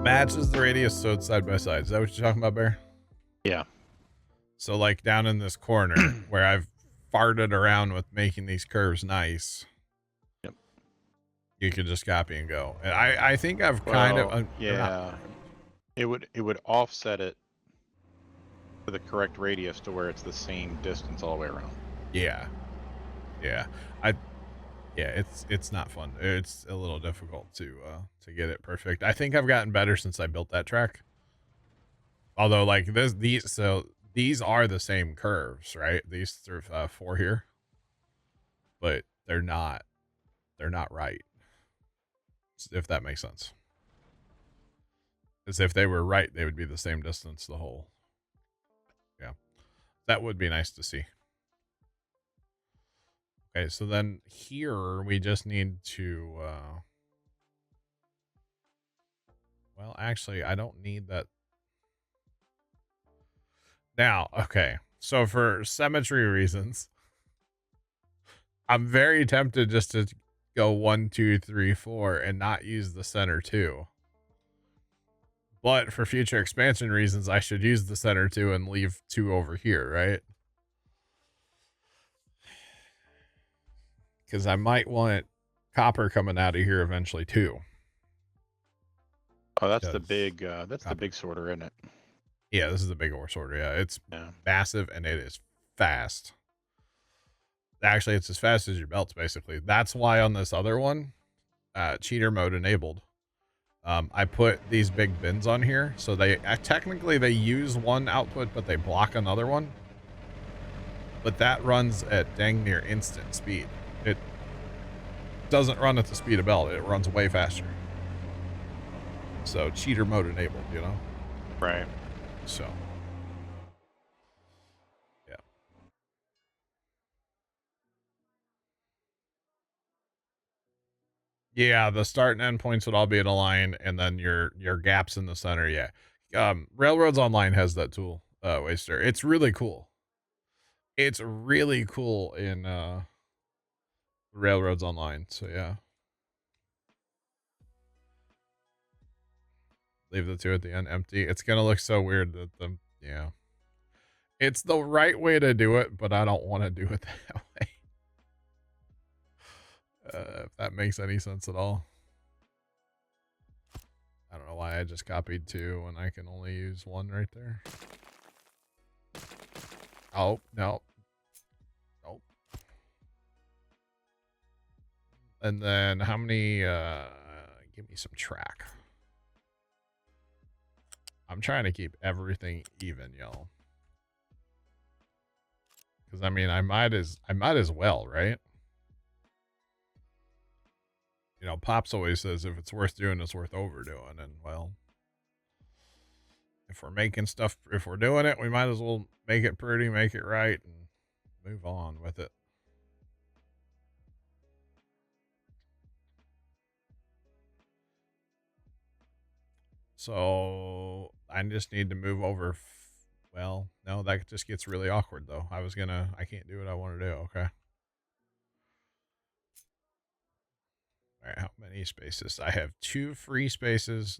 Matches the radius so it's side by side. Is that what you're talking about, Bear? Yeah. So like down in this corner where I've farted around with making these curves nice. Yep. You could just copy and go. And I think I've kind of yeah. It would offset it to the correct radius to where it's the same distance all the way around. Yeah. Yeah. It's not fun. It's a little difficult to get it perfect. I think I've gotten better since I built that track. Although like these are the same curves, right? These sort of 4 here. But they're not right. If that makes sense. As if they were right, they would be the same distance the whole. Yeah. That would be nice to see. Okay, so then here we just need to well, actually, I don't need that. Now, okay. So for symmetry reasons, I'm very tempted just to go 1, 2, 3, 4 and not use the center 2. But for future expansion reasons, I should use the center 2 and leave 2 over here, right? Because I might want copper coming out of here eventually too. Oh, that's the big the big sorter, isn't it? Yeah, this is the big ore sorter. Yeah, it's massive and it is fast. Actually, it's as fast as your belts, basically. That's why on this other one, cheater mode enabled, I put these big bins on here. So they technically they use one output, but they block another one. But that runs at dang near instant speed. It doesn't run at the speed of belt. It runs way faster. So cheater mode enabled, you know? Right. So. Yeah. Yeah, the start and end points would all be in a line, and then your gaps in the center, yeah. Railroads Online has that tool, Waster. It's really cool. It's really cool in Railroads Online, so yeah. Leave the 2 at the end empty. It's gonna look so weird that yeah. It's the right way to do it, but I don't want to do it that way. If that makes any sense at all. I don't know why I just copied 2 when I can only use 1 right there. Oh, no. Nope. And then how many, give me some track. I'm trying to keep everything even, y'all. Because I mean, I might as well, right? You know, Pops always says if it's worth doing, it's worth overdoing. And well, if we're making stuff, if we're doing it, we might as well make it pretty, make it right, and move on with it. So I just need to move over. Well, no, that just gets really awkward though. I can't do what I want to do. Okay. All right. How many spaces? I have 2 free spaces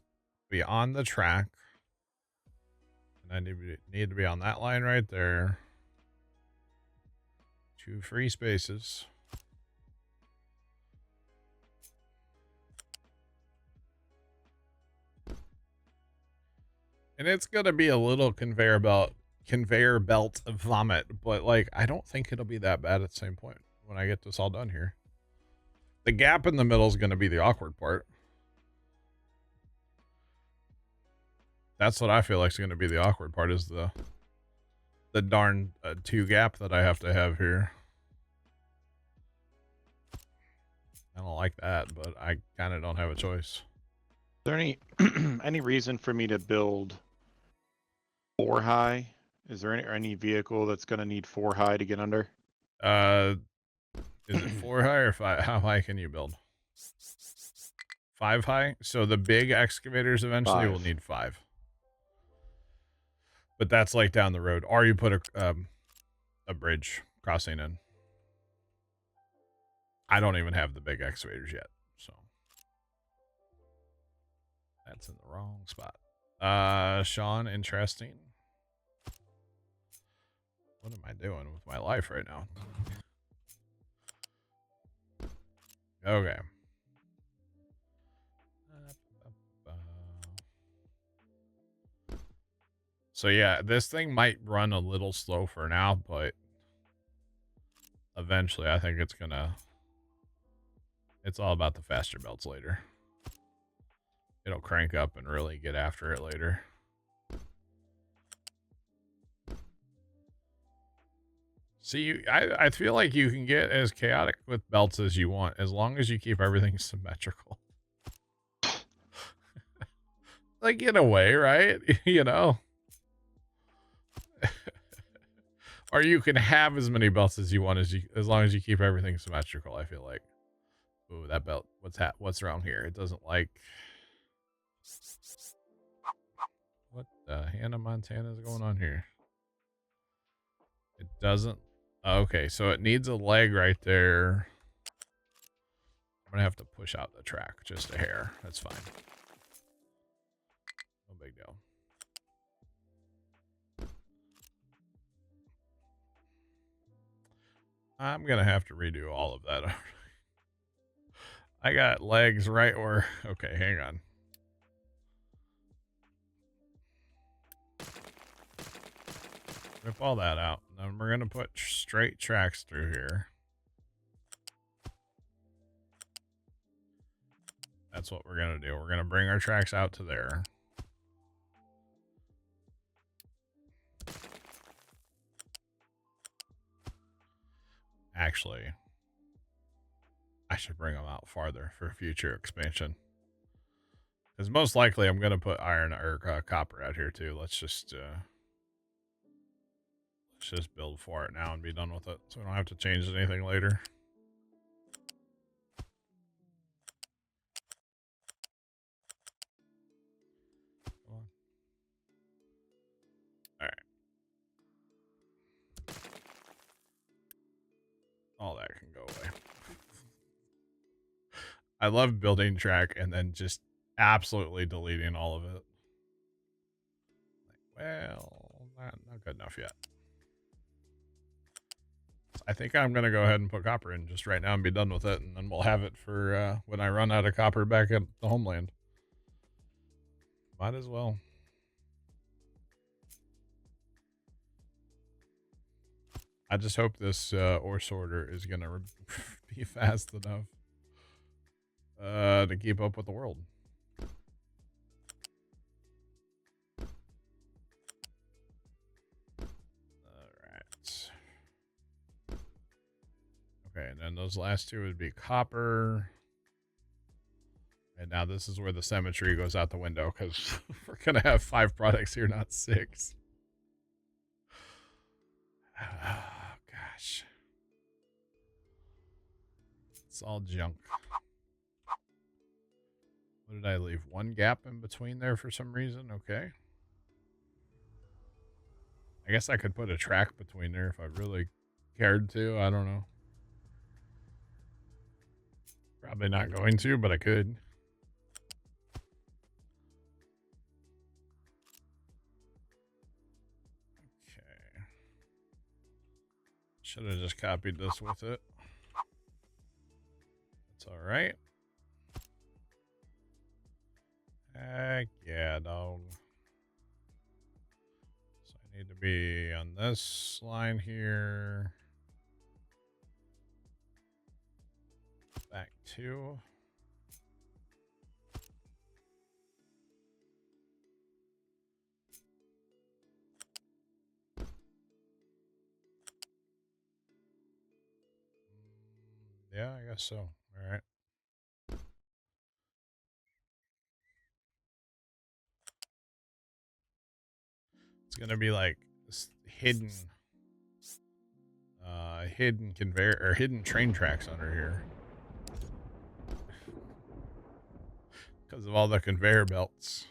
beyond the track. And I need to be on that line right there. 2 free spaces. And it's going to be a little conveyor belt vomit, but like, I don't think it'll be that bad at the same point when I get this all done here. The gap in the middle is going to be the awkward part. That's what I feel like is going to be the awkward part, is the darn 2 gap that I have to have here. I don't like that, but I kind of don't have a choice. Is there any reason for me to build 4 high? Is there any vehicle that's going to need 4 high to get under? Is it 4 high or 5? How high can you build? 5 high? So the big excavators eventually will need 5. But that's like down the road. Or you put a bridge crossing in. I don't even have the big excavators yet, so That's in the wrong spot. Sean, interesting. What am I doing with my life right now? Okay. So yeah, this thing might run a little slow for now, but eventually I think it's gonna... It's all about the faster belts later. It'll crank up and really get after it later. See, I feel like you can get as chaotic with belts as you want, as long as you keep everything symmetrical. Like, in a way, right? You know? Or you can have as many belts as you want as long as you keep everything symmetrical, I feel like. Ooh, that belt. What's around here? It doesn't like... What the Hannah Montana is going on here? It doesn't... Okay, so it needs a leg right there. I'm gonna have to push out the track just a hair. That's fine. No big deal. I'm gonna have to redo all of that. I got legs right where... Okay, hang on. Rip all that out. Then we're gonna put straight tracks through here. That's what we're gonna do. We're gonna bring our tracks out to there. Actually, I should bring them out farther for future expansion. Because most likely I'm going to put iron or copper out here too. Let's just build for it now and be done with it, so we don't have to change anything later. All right. All that can go away. I love building track and then just absolutely deleting all of it. Well, not good enough yet. I think I'm going to go ahead and put copper in just right now and be done with it, and then we'll have it for when I run out of copper back at the homeland. Might as well. I just hope this ore sorter is going to be fast enough to keep up with the world. Alright. Okay, and then those last two would be copper. And now this is where the symmetry goes out the window, because we're going to have 5 products here, not 6. Oh, gosh. It's all junk. What did I leave? 1 gap in between there for some reason? Okay. I guess I could put a track between there if I really cared to. I don't know. Probably not going to, but I could. Okay. Should have just copied this with it. It's all right. Heck yeah, dog. So I need to be on this line here. Back 2. Yeah, I guess so. All right. It's gonna be like hidden conveyor or hidden train tracks under here because of all the conveyor belts.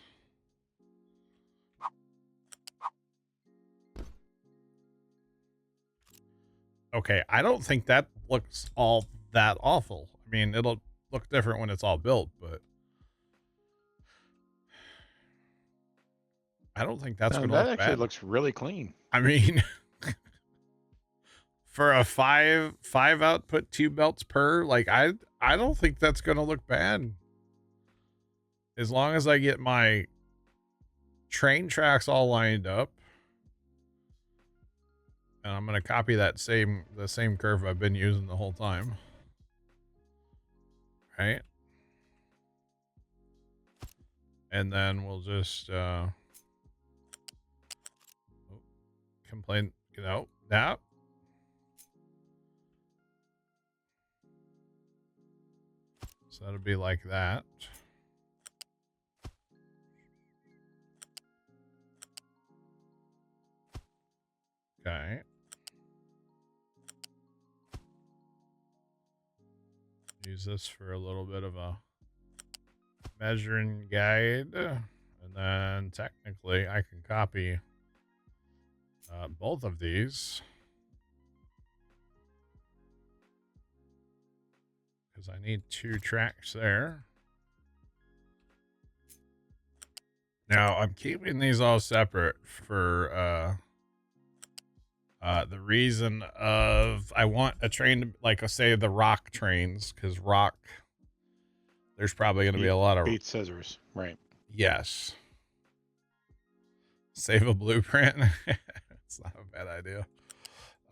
Okay, I don't think that looks all that awful. I mean, it'll look different when it's all built, but I don't think that's going to That look actually bad. looks really clean. I mean, for a five output, 2 belts per, like I don't think that's going to look bad. As long as I get my train tracks all lined up. And I'm going to copy the same curve I've been using the whole time. Right? And then we'll just complain, that. So that'll be like that. Okay. Use this for a little bit of a measuring guide. And then technically I can copy both of these. Because I need 2 tracks there. Now I'm keeping these all separate for the reason of I want a train to, like, say the rock trains, because rock, there's probably going to be a lot of beat scissors, right? Yes. Save a blueprint. It's not a bad idea.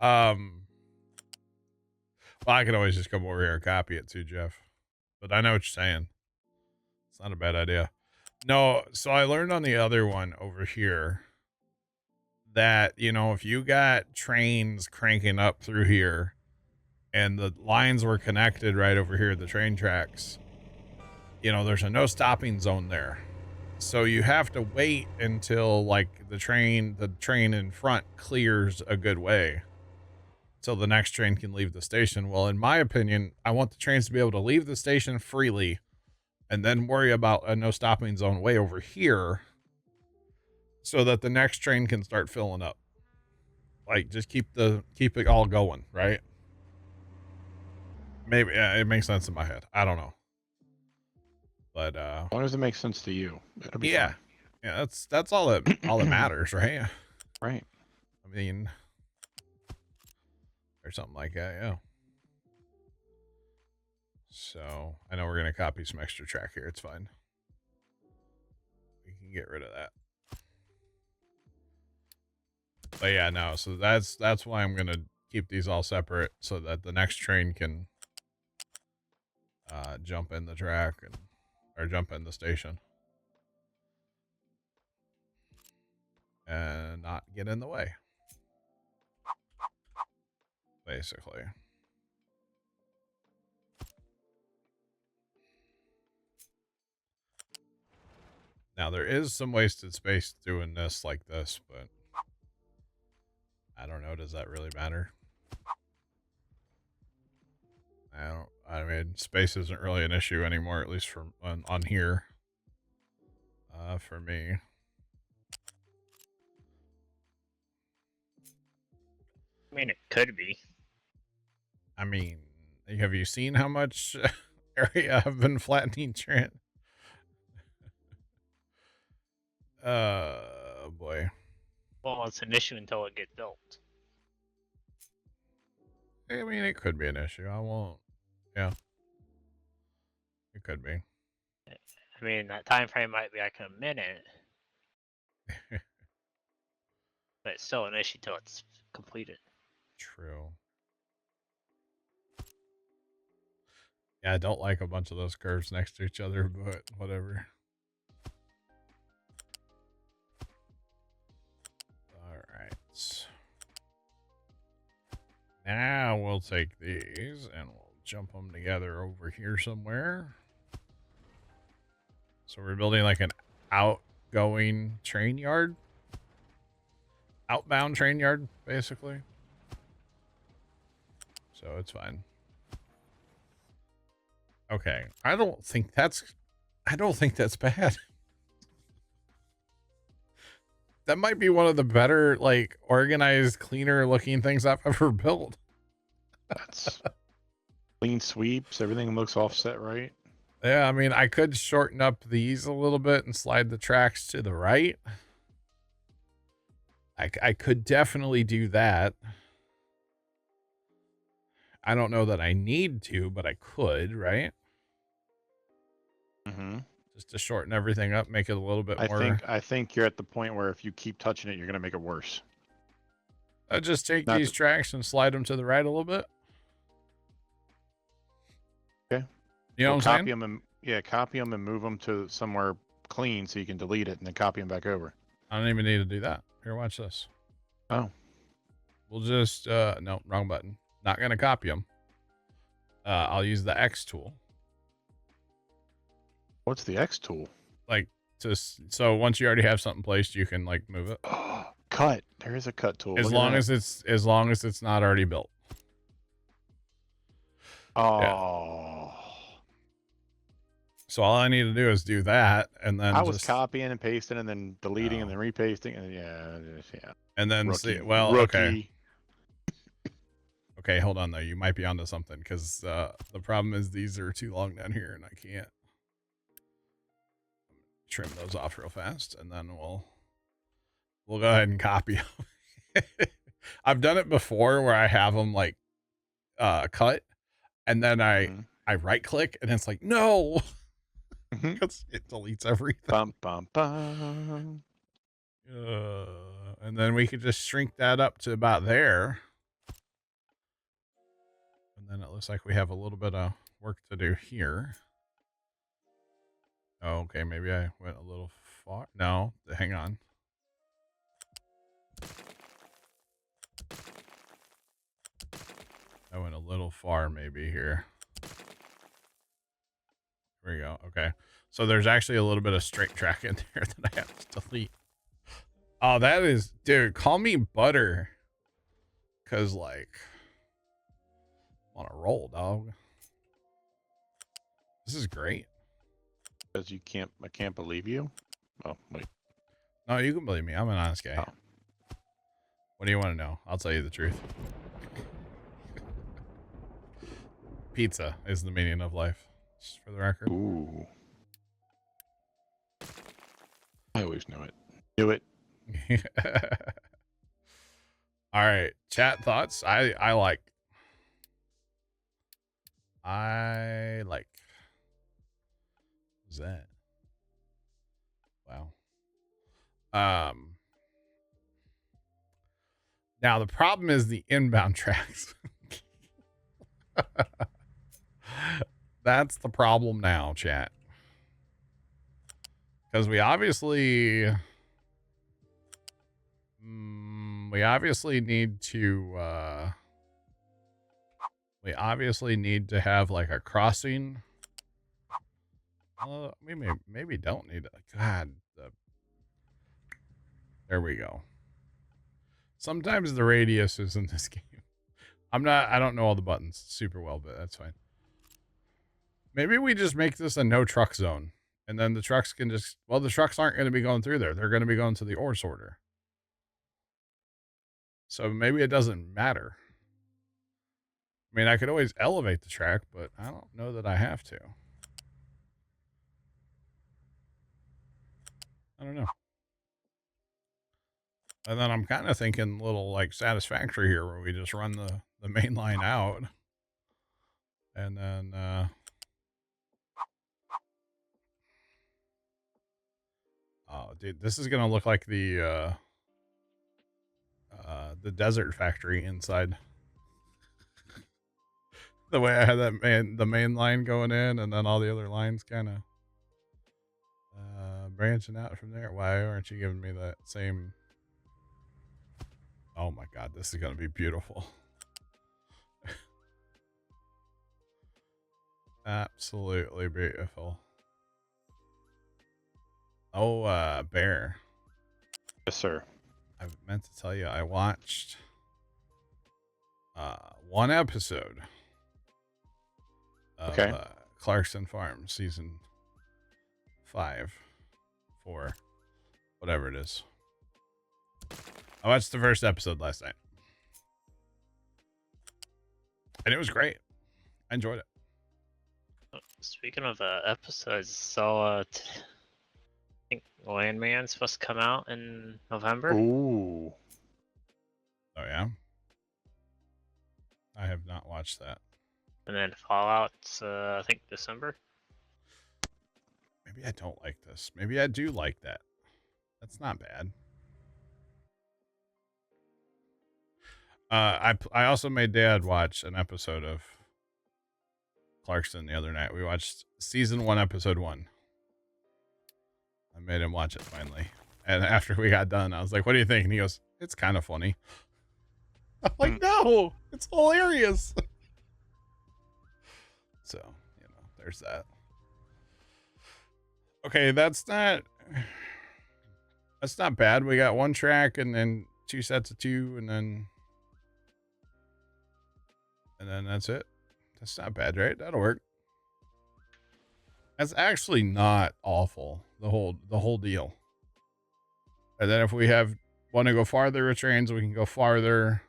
Well, I can always just come over here and copy it too, Jeff. But I know what you're saying. It's not a bad idea. No, so I learned on the other one over here that, if you got trains cranking up through here and the lines were connected right over here, the train tracks, there's a no stopping zone there. So you have to wait until like the train in front clears a good way so the next train can leave the station. Well, in my opinion, I want the trains to be able to leave the station freely and then worry about a no stopping zone way over here so that the next train can start filling up. Like, just keep it all going, right? Maybe it makes sense in my head. I don't know. But as long as it makes sense to you, it'll be fine. Yeah, that's all that matters, right? Right. I mean, or something like that, yeah. So I know we're gonna copy some extra track here. It's fine. We can get rid of that. But yeah, no. So that's why I'm gonna keep these all separate so that the next train can jump in the track or jump in the station and not get in the way. Basically. Now there is some wasted space doing this like this, but I don't know. Does that really matter? I mean, space isn't really an issue anymore, at least from on here. For me. I mean, it could be. I mean, have you seen how much area I've been flattening Trent? Boy. Well, it's an issue until it gets built. I mean, it could be an issue. I won't. Yeah. It could be. I mean, that time frame might be like a minute. But it's still an issue till it's completed. True. Yeah, I don't like a bunch of those curves next to each other, but whatever. Alright. Now we'll take these and we'll jump them together over here somewhere. So we're building like an outgoing train yard. Outbound train yard, basically. So it's fine. Okay. I don't think that's bad. That might be one of the better, like, organized, cleaner looking things I've ever built. That's clean sweeps. Everything looks offset right. Yeah, I mean, I could shorten up these a little bit and slide the tracks to the right. I could definitely do that. I don't know that I need to, but I could, right? Mm-hmm. Just to shorten everything up, make it a little bit more. I think you're at the point where if you keep touching it, you're gonna make it worse. I just take Not these to- tracks and slide them to the right a little bit. Okay. You know what I'm saying? Them and copy them and move them to somewhere clean so you can delete it and then copy them back over. I don't even need to do that. Here, watch this. Oh. We'll just no, wrong button. Not gonna copy them. I'll use the X tool. What's the X tool? Like so once you already have something placed, you can like move it. Cut. There is a cut tool. As long as it's not already built. Oh. Yeah. So all I need to do is do that, and then I was copying and pasting and then deleting and then repasting and yeah. And then Rookie. see, well, Rookie. okay, hold on though. You might be onto something because the problem is these are too long down here, and I can't trim those off real fast, and then we'll go ahead and copy them. I've done it before where I have them like cut, and then I right click, and it's like no. Because it deletes everything. Bum, bum, bum. And then we could just shrink that up to about there. And then it looks like we have a little bit of work to do here. Oh, okay, maybe I went a little far. No, hang on. I went a little far maybe here. There we go. Okay. So there's actually a little bit of straight track in there that I have to delete. Oh, that is, dude, call me butter. Cause like, I'm on a roll, dog. This is great. Because I can't believe you. Oh, wait. No, you can believe me. I'm an honest guy. Oh. What do you want to know? I'll tell you the truth. Pizza is the meaning of life, just for the record. Ooh. I always knew it. Knew it. All right, chat thoughts. I like. What's that? Wow. Now the problem is the inbound tracks. That's the problem now, chat. Because we obviously need to have like a crossing. We maybe don't need it. God, there we go. Sometimes the radius is in this game. I don't know all the buttons super well, but that's fine. Maybe we just make this a no truck zone. And then the trucks can just, well, the trucks aren't going to be going through there. They're going to be going to the ore sorter. So maybe it doesn't matter. I mean, I could always elevate the track, but I don't know that I have to. I don't know. And then I'm kind of thinking a little like Satisfactory here where we just run the main line out. And then, oh, dude, this is going to look like the desert factory inside. The way I had the main line going in and then all the other lines kind of branching out from there. Why aren't you giving me that same? Oh my God, this is going to be beautiful. Absolutely beautiful. Oh, Bear. Yes, sir. I meant to tell you, I watched one episode of Clarkson Farm season 5, 4, whatever it is. I watched the first episode last night. And it was great. I enjoyed it. Speaking of episodes, so I think Landman's supposed to come out in November. Ooh. Oh yeah, I have not watched that. And then Fallout's I think December. Maybe I don't like this. Maybe I do like that. That's not bad. I also made Dad watch an episode of Clarkson the other night. We watched season 1, episode 1. I made him watch it finally. And after we got done, I was like, "What do you think?" And he goes, "It's kind of funny." I'm like, "No, it's hilarious." So, there's that. Okay, that's not bad. We got 1 track and then 2 sets of 2 and then that's it. That's not bad, right? That'll work. That's actually not awful. The whole deal. And then if we want to go farther with trains, we can go farther.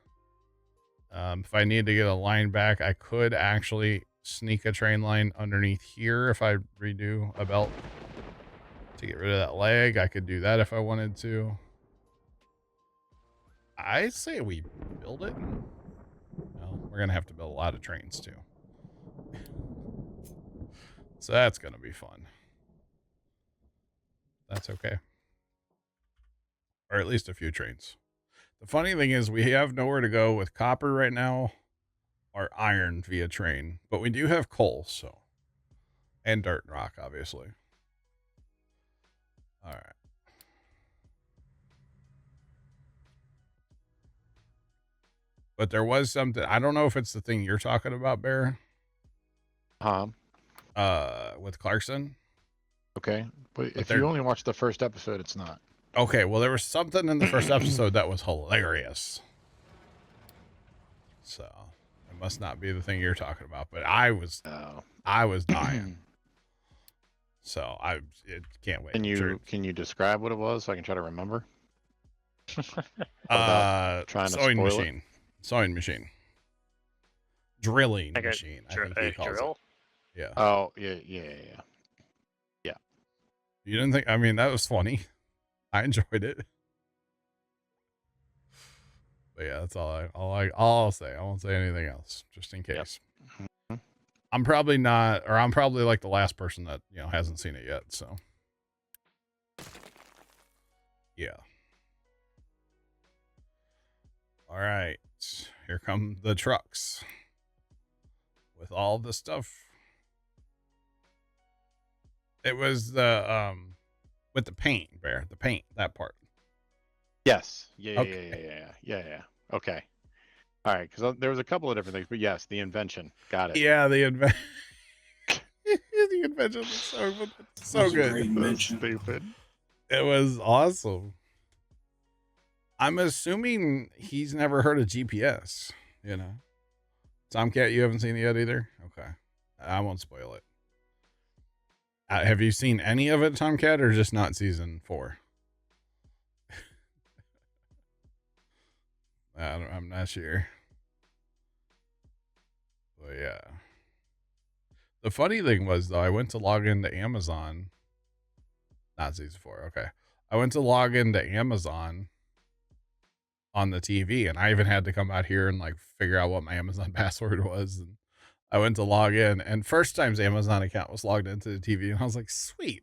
If I need to get a line back, I could actually sneak a train line underneath here if I redo a belt to get rid of that leg. I could do that if I wanted to. I say we build it. Well, we're gonna have to build a lot of trains too. So that's gonna be fun. That's okay. Or at least a few trains. The funny thing is we have nowhere to go with copper right now or iron via train, but we do have coal, so. And dirt and rock, obviously. All right. But there was something, I don't know if it's the thing you're talking about, Bear. With Clarkson. Okay. But if you only watch the first episode, it's not. Okay, well, there was something in the first episode that was hilarious. So it must not be the thing you're talking about, but I was dying. So I can't wait. Can you describe what it was so I can try to remember? Sewing machine. Sewing machine. Drilling machine. I think he calls drill? It. Yeah. Oh, yeah. You didn't think, I mean, that was funny. I enjoyed it. But yeah, that's all I'll say. I won't say anything else, just in case. Yep. I'm probably like the last person that, hasn't seen it yet, so. Yeah. All right. Here come the trucks. With all the stuff. It was the, with the paint, Bear. The paint, that part. Yes. Yeah. Okay. All right, because there was a couple of different things, but yes, the invention. Got it. Yeah, the invention. The invention was so good. Great invention. Stupid. It was awesome. I'm assuming he's never heard of GPS, Tomcat, you haven't seen it yet either? Okay. I won't spoil it. Have you seen any of it, Tomcat, or just not season 4? I'm not sure. But yeah. The funny thing was, though, I went to log into Amazon. Not season 4, okay. I went to log into Amazon on the TV, and I even had to come out here and figure out what my Amazon password was. And I went to log in, and first time's Amazon account was logged into the TV, and I was like, sweet.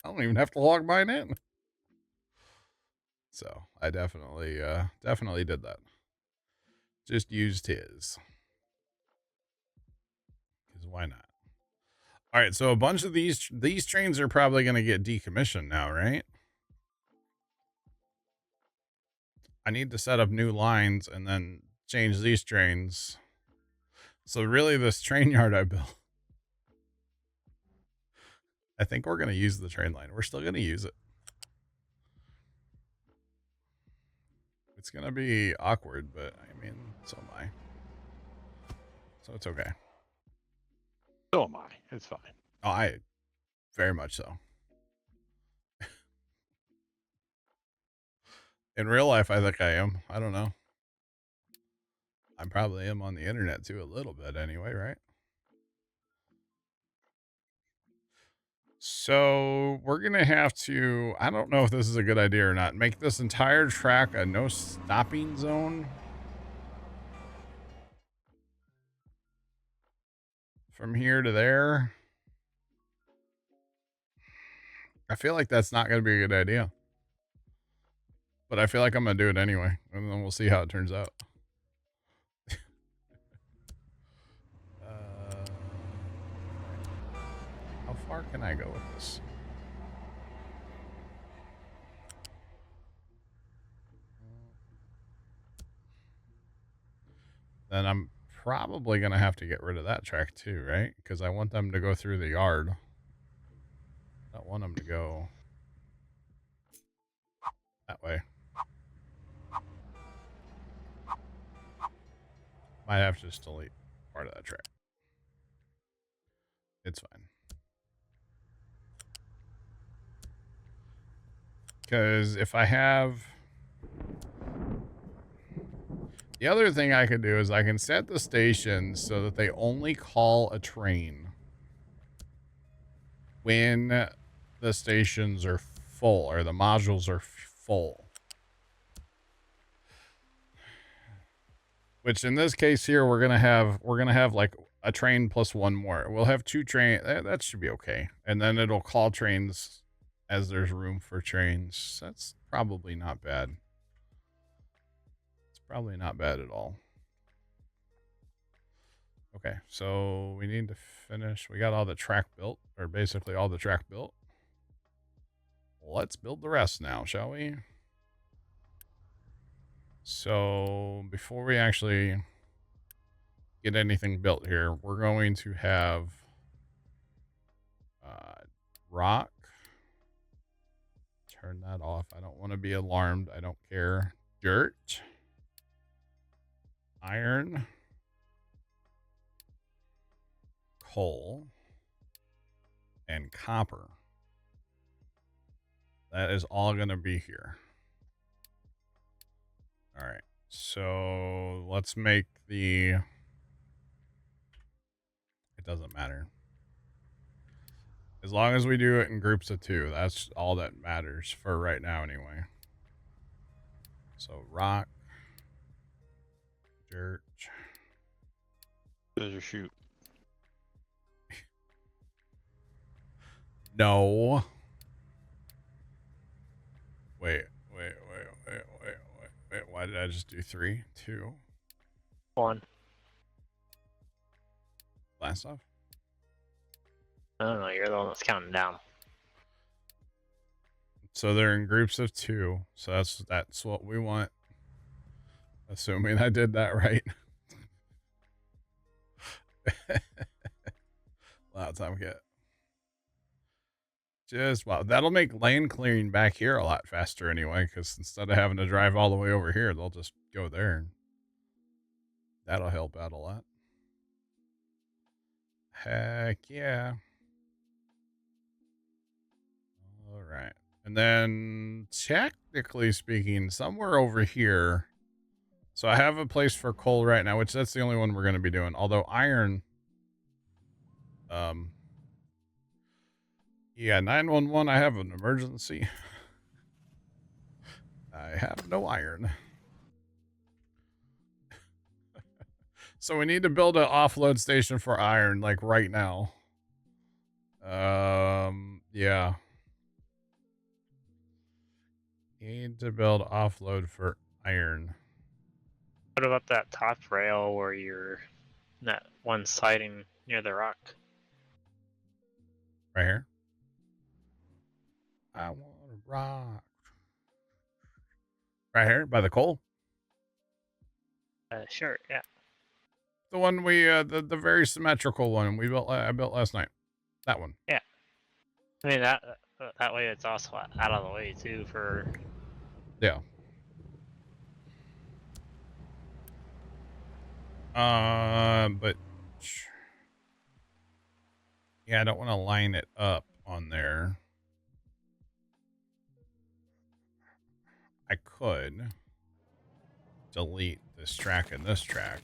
I don't even have to log mine in. So I definitely did that. Just used his. Because why not? All right, so a bunch of these trains are probably going to get decommissioned now, right? I need to set up new lines and then change these trains. So really this train yard I built, I think we're going to use the train line. We're still going to use it. It's going to be awkward, but I mean, so am I. So it's okay. So am I. It's fine. Oh, I very much so. In real life, I think I am. I don't know. I probably am on the internet too, a little bit anyway, right? So we're going to have to, I don't know if this is a good idea or not, make this entire track a no stopping zone. From here to there. I feel like that's not going to be a good idea. But I feel like I'm going to do it anyway. And then we'll see how it turns out. How far can I go with this? Then I'm probably going to have to get rid of that track too, right? Because I want them to go through the yard. I don't want them to go that way. Might have to just delete part of that track. It's fine. Because if I have... The other thing I could do is I can set the stations so that they only call a train when the stations are full or the modules are full. Which in this case here, we're gonna have like a train plus one more. We'll have 2 trains. That should be okay. And then it'll call trains as there's room for trains. That's probably not bad. It's probably not bad at all. Okay, so we need to finish. We got all the track built, or basically all the track built. Let's build the rest now, shall we? So before we actually get anything built here, we're going to have rock. Turn that off. I don't want to be alarmed. I don't care. Dirt. Iron. Coal. And copper. That is all going to be here. All right. So let's make the... It doesn't matter. As long as we do it in groups of 2, that's all that matters for right now anyway. So rock, dirt. Does your shoot? No. Wait. Why did I just do 3? 2. 1. Blast off? I don't know. You're the one that's counting down. So they're in groups of 2. So that's what we want. Assuming I did that right. Wow, time get. Just wow, that'll make lane clearing back here a lot faster anyway, because instead of having to drive all the way over here, they'll just go there. That'll help out a lot. Heck yeah. All right. And then technically speaking, somewhere over here. So I have a place for coal right now, which that's the only one we're going to be doing. Although iron, yeah, 911, I have an emergency. I have no iron. So we need to build an offload station for iron, like right now. Yeah. Need to build offload for iron. What about that top rail where you're that one siding near the rock? Right here. I want to rock. Right here by the coal. Sure, yeah. The one we, the very symmetrical one we built. I built last night. That one. Yeah. I mean that way it's also out of the way too for. Yeah. But yeah, I don't want to line it up on there. I could delete this track and this track,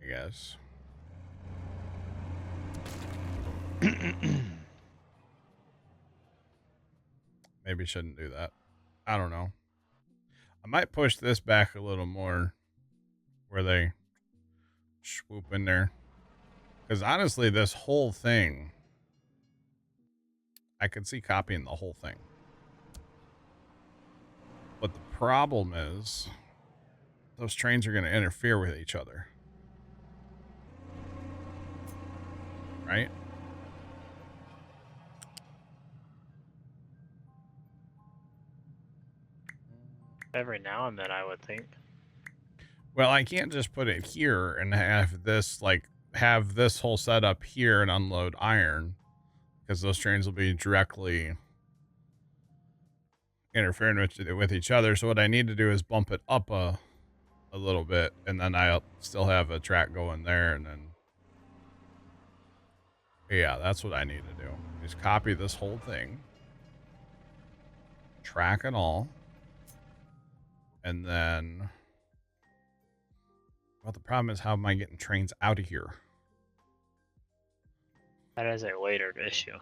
I guess. maybe shouldn't do that. I don't know. I might push this back a little more where they swoop in there. Because honestly, this whole thing, I could see copying the whole thing. But the problem is those trains are going to interfere with each other. Right? Every now and then, I would think. Well, I can't just put it here and have this, like, have this whole setup here and unload iron. Because those trains will be directly interfering with each other. So what I need to do is bump it up a little bit, and then I'll still have a track going there, and then yeah, that's what I need to do. Is copy this whole thing, track and all, and then well, the problem is how am I getting trains out of here? That is a later issue.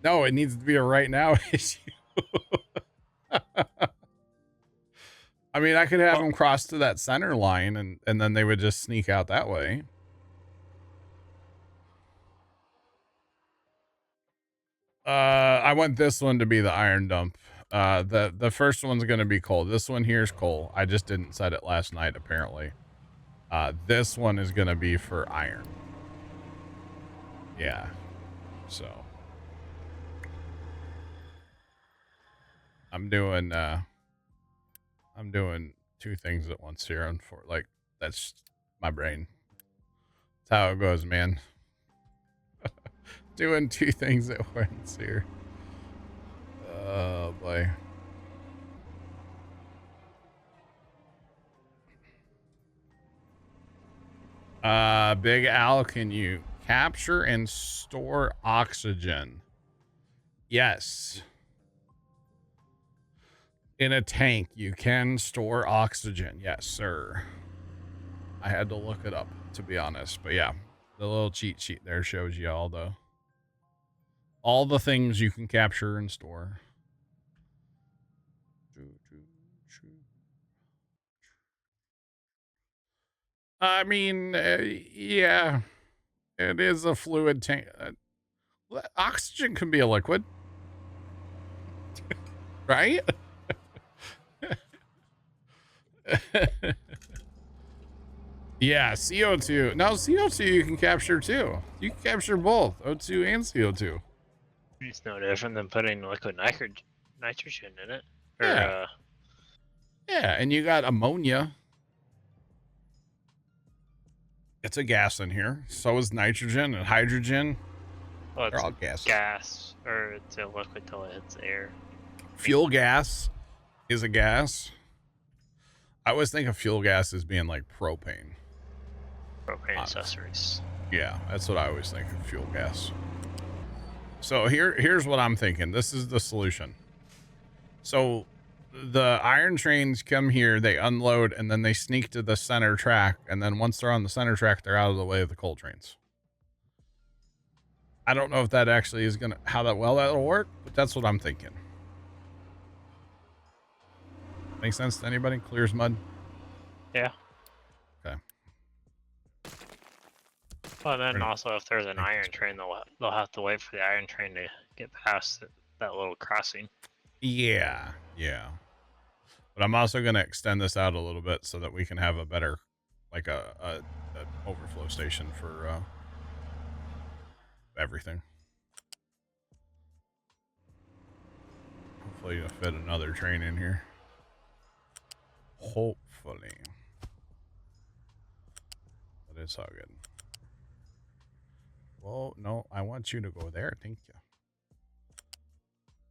No, it needs to be a right now issue. I mean, I could have them cross to that center line, and then they would just sneak out that way. I want this one to be the iron dump. The first one's going to be coal. This one here is coal. I just didn't set it last night, apparently. This one is going to be for iron. Yeah. So. I'm doing two things at once here. Like, that's my brain. That's how it goes, man. Doing two things at once here. Oh, boy. Big Al, can you capture and store oxygen? Yes. In a tank, you can store oxygen. Yes, sir. I had to look it up, to be honest. But yeah, the little cheat sheet there shows you all the things you can capture and store. I mean, yeah, it is a fluid tank. Oxygen can be a liquid, right? Yeah, CO2. No, CO2 you can capture too. You can capture both O2 and CO2. It's no different than putting liquid nitrogen in it. Or, yeah. Yeah, and you got ammonia. It's a gas in here. So is nitrogen and hydrogen. Well, they're all gas. Gas, or it's a liquid till it hits air. Fuel gas is a gas. I always think of fuel gas as being like propane. Propane accessories. Yeah, that's what I always think of fuel gas. So here's what I'm thinking. This is the solution. So the iron trains come here, they unload, and then they sneak to the center track. And then once they're on the center track, they're out of the way of the coal trains. I don't know if that actually is that'll work, but that's what I'm thinking. Make sense to anybody? Clear as mud? Yeah. Okay. Well, then also if there's an iron train, they'll have to wait for the iron train to get past that little crossing. Yeah, yeah. But I'm also going to extend this out a little bit so that we can have a better, like a overflow station for everything. Hopefully you'll fit another train in here. Hopefully. But it's all good. Well, no, I want you to go there. Thank you.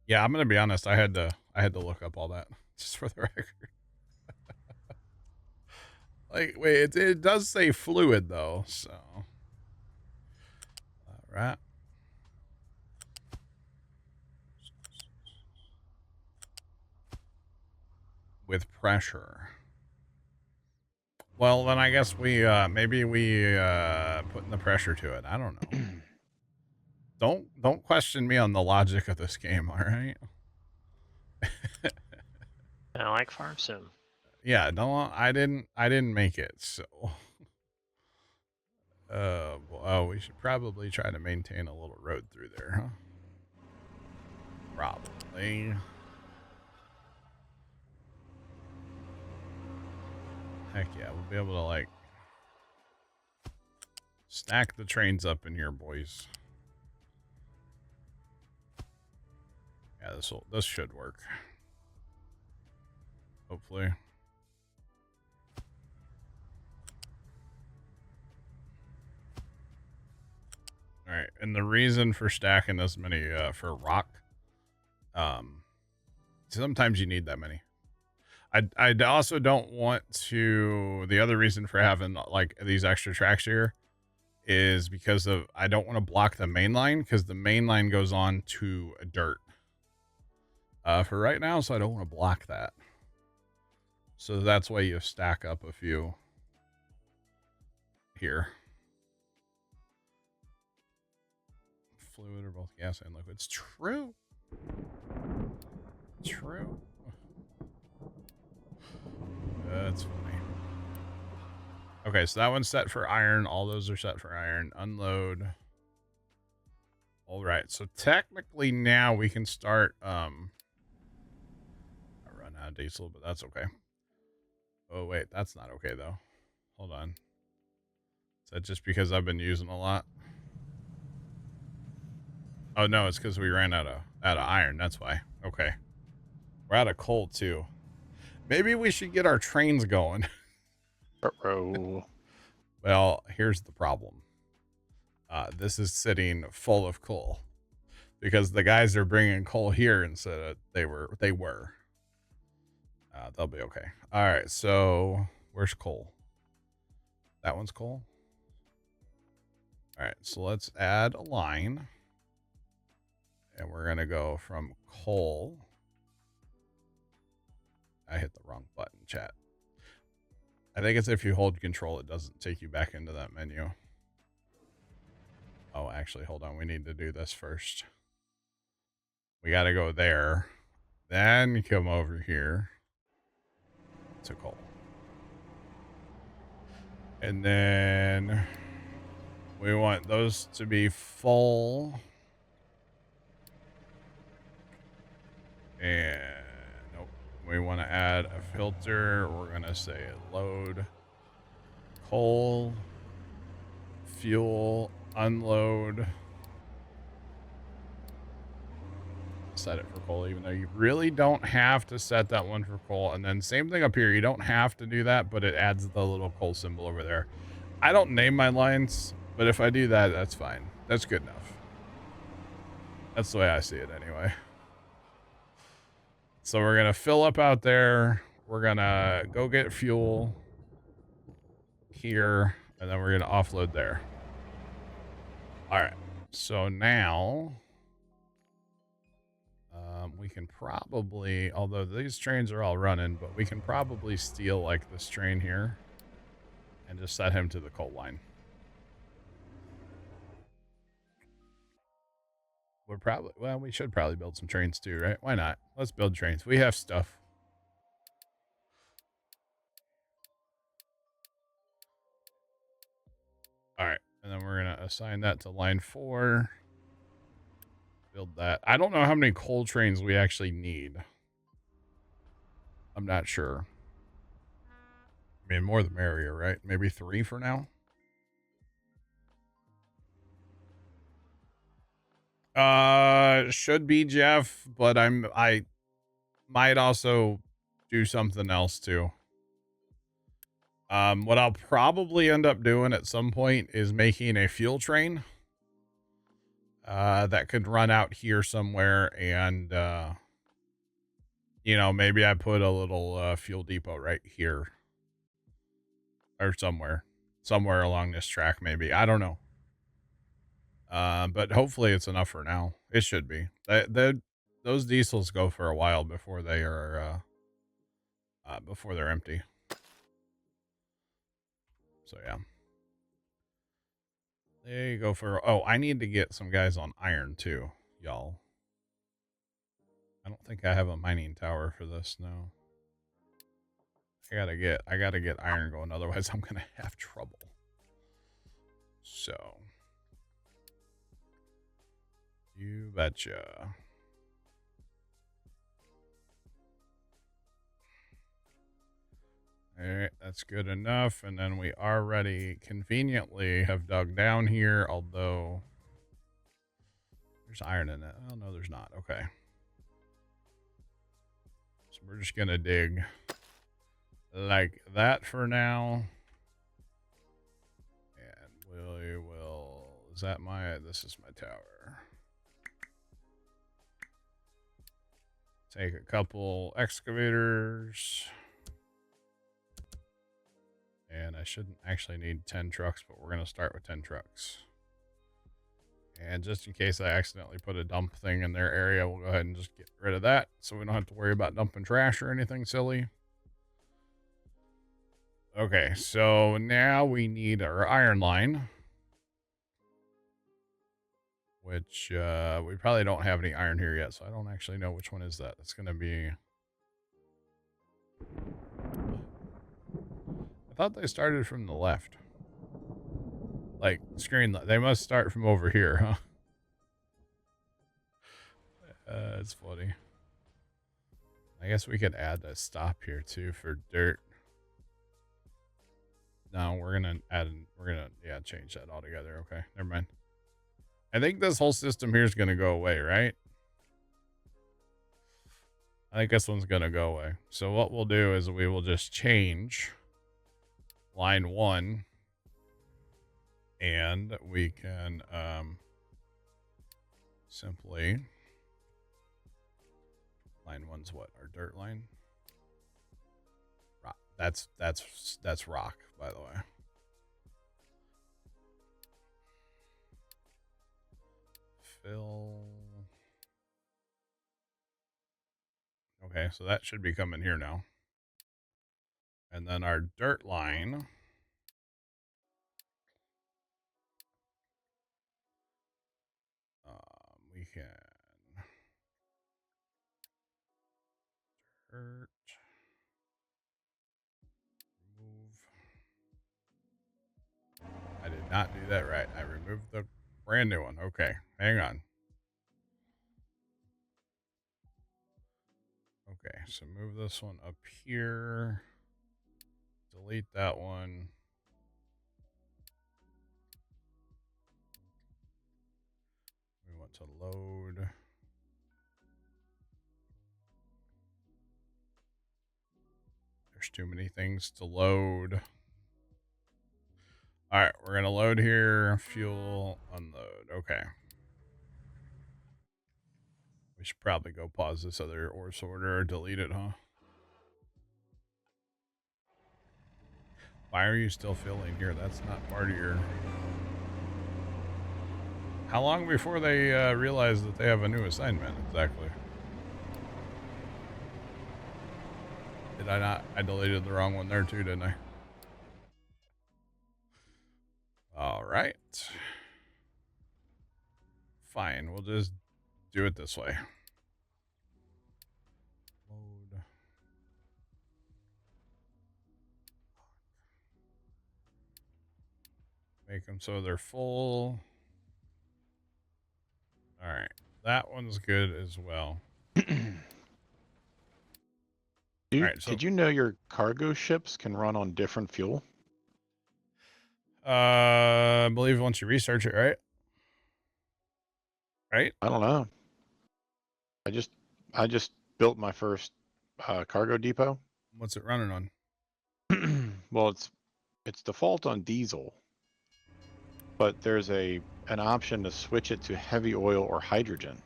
Yeah, I'm gonna be honest. I had to look up all that just for the record. Like, wait, it does say fluid though, so all right. With pressure. Well, then I guess we maybe we putting the pressure to it. I don't know. Don't question me on the logic of this game, all right? I like Farm Sim. Yeah, I didn't make it, so oh, we should probably try to maintain a little road through there, huh? Probably. Heck yeah, we'll be able to like stack the trains up in here, boys. Yeah, this should work. Hopefully. All right, and the reason for stacking this many for rock, sometimes you need that many. I also don't want to. The other reason for having like these extra tracks here is because of I don't want to block the main line because the main line goes on to dirt. For right now, so I don't want to block that. So that's why you stack up a few here. Fluid or both gas and liquids. True. True. That's funny. Okay, so that one's set for iron. All those are set for iron. Unload. All right, so technically now we can start. I run out of diesel, but that's okay. Oh wait, that's not okay though. Hold on. Is that just because I've been using a lot? Oh no, it's because we ran out of iron. That's why. Okay, we're out of coal too. Maybe we should get our trains going. Well, here's the problem. This is sitting full of coal because the guys are bringing coal here instead of they were. They'll be okay. All right, so where's coal? That one's coal. All right, so let's add a line. And we're going to go from coal. I hit the wrong button, chat. I think it's if you hold control, it doesn't take you back into that menu. Oh, actually, hold on. We need to do this first. We got to go there. Then come over here to coal. And then we want those to be full. And nope. We want to add a filter. We're going to say load coal, fuel, unload. Set it for coal, even though you really don't have to set that one for coal. And then same thing up here. You don't have to do that, but it adds the little coal symbol over there. I don't name my lines, but if I do that, that's fine. That's good enough. That's the way I see it anyway. So we're going to fill up out there. We're going to go get fuel here, and then we're going to offload there. All right. So now we can probably, although these trains are all running, but we can probably steal like this train here and just set him to the coal line. We should probably build some trains too, right? Why not? Let's build trains. We have stuff. All right. And then we're going to assign that to line 4. Build that. I don't know how many coal trains we actually need. I'm not sure. I mean, more the merrier, right? Maybe 3 for now. Should be Jeff, but I might also do something else too. What I'll probably end up doing at some point is making a fuel train. That could run out here somewhere, and you know, maybe I put a little fuel depot right here or somewhere along this track. Maybe, I don't know. But hopefully it's enough for now. It should be. Those diesels go for a while before they are before they're empty. So yeah. They go for, oh, I need to get some guys on iron too, y'all. I don't think I have a mining tower for this, no. I gotta get iron going, otherwise I'm gonna have trouble. So you betcha. All right, that's good enough. And then we already conveniently have dug down here, although there's iron in it. Oh, no, there's not. Okay. So we're just going to dig like that for now. And we will, is that this is my tower. Take a couple excavators. And I shouldn't actually need 10 trucks, but we're going to start with 10 trucks. And just in case I accidentally put a dump thing in their area, we'll go ahead and just get rid of that so we don't have to worry about dumping trash or anything silly. Okay, so now we need our iron line. Which we probably don't have any iron here yet, so I don't actually know which one is that. It's going to be... I thought they started from the left. Like, they must start from over here, huh? It's funny. I guess we could add a stop here, too, for dirt. No, we're going to change that altogether. Okay, never mind. I think this whole system here is going to go away, right? I think this one's going to go away. So what we'll do is we will just change line 1. And we can simply... Line 1's what? Our dirt line? Rock. That's rock, by the way. Fill. Okay, so that should be coming here now. And then our dirt line. We can dirt. Remove. I did not do that right. I removed the brand new one. Okay, hang on. Okay, so move this one up here. Delete that one. We want to load. There's too many things to load. All right, we're going to load here. Fuel, unload. Okay. We should probably go pause this other ore sorter or delete it, huh? Why are you still filling here? That's not part of your... How long before they realize that they have a new assignment, exactly? Did I not? I deleted the wrong one there too, didn't I? All right. Fine, we'll just do it this way. Load. Make them so they're full. All right, that one's good as well. Did you know your cargo ships can run on different fuel? I believe once you research it, right? Right? I don't know. I just built my first cargo depot. What's it running on? Well, it's default on diesel, but there's an option to switch it to heavy oil or hydrogen.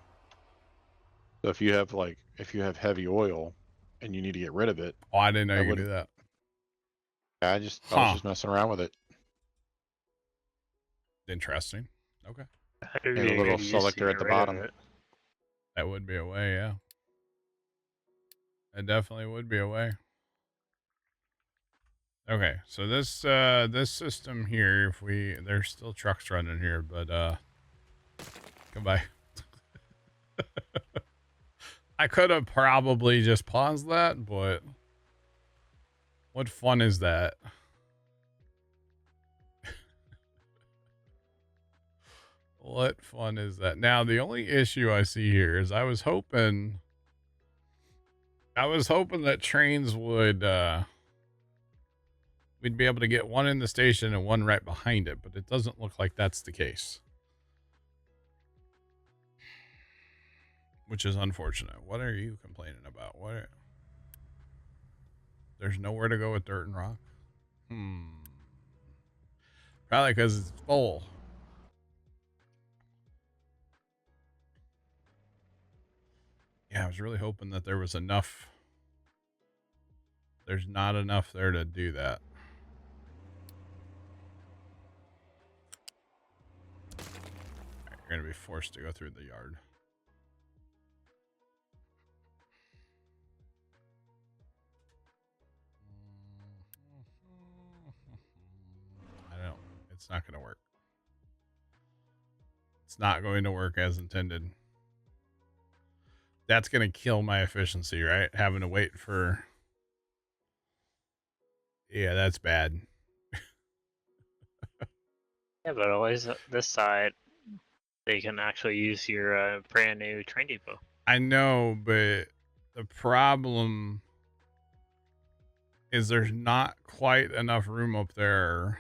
So if you have heavy oil and you need to get rid of it. Oh, I didn't know you could do that. I was just messing around with it. Interesting. Okay. And a little selector at the bottom. That would be a way, yeah. That definitely would be a way. Okay, so this system here, there's still trucks running here, but goodbye. I could have probably just paused that, but what fun is that? What fun is that? Now, the only issue I see here is I was hoping that trains would, we'd be able to get one in the station and one right behind it, but it doesn't look like that's the case. Which is unfortunate. What are you complaining about? There's nowhere to go with dirt and rock? Probably because it's full. Yeah, I was really hoping that there was enough. There's not enough there to do that. Right, you're going to be forced to go through the yard. I don't. It's not going to work. It's not going to work as intended. That's going to kill my efficiency, right? Having to wait for... Yeah, that's bad. Yeah, but always this side, they can actually use your brand new train depot. I know, but the problem is there's not quite enough room up there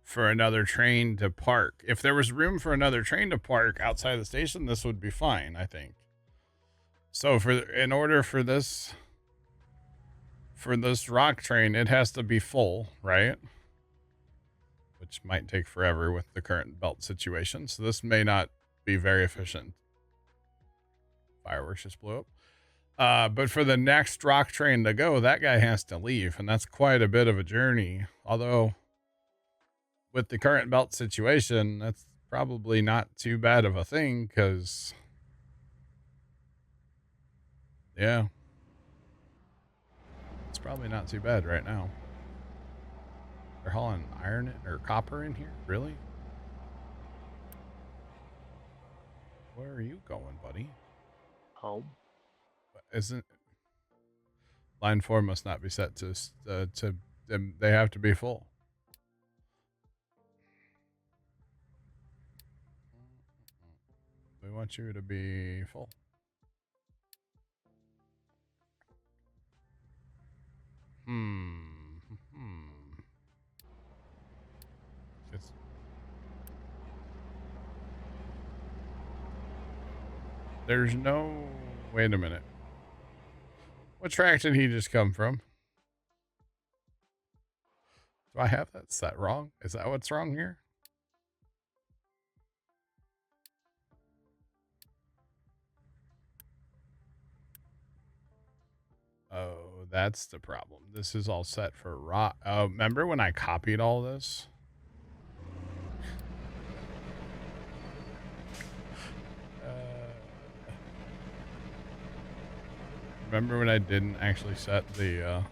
for another train to park. If there was room for another train to park outside the station, this would be fine, I think. So in order for this rock train, it has to be full, right? Which might take forever with the current belt situation. So this may not be very efficient. Fireworks just blew up. But for the next rock train to go, that guy has to leave, and that's quite a bit of a journey. Although, with the current belt situation, that's probably not too bad of a thing, because, yeah, it's probably not too bad right now. They're hauling iron or copper in here? Really? Where are you going, buddy? Home. Isn't line 4 must not be set to they have to be full. We want you to be full. There's no... Wait a minute. What track did he just come from? Do I have that set wrong? Is that what's wrong here? Oh, that's the problem. This is all set for rock. Oh, remember when I copied all this? Remember when I didn't actually set the...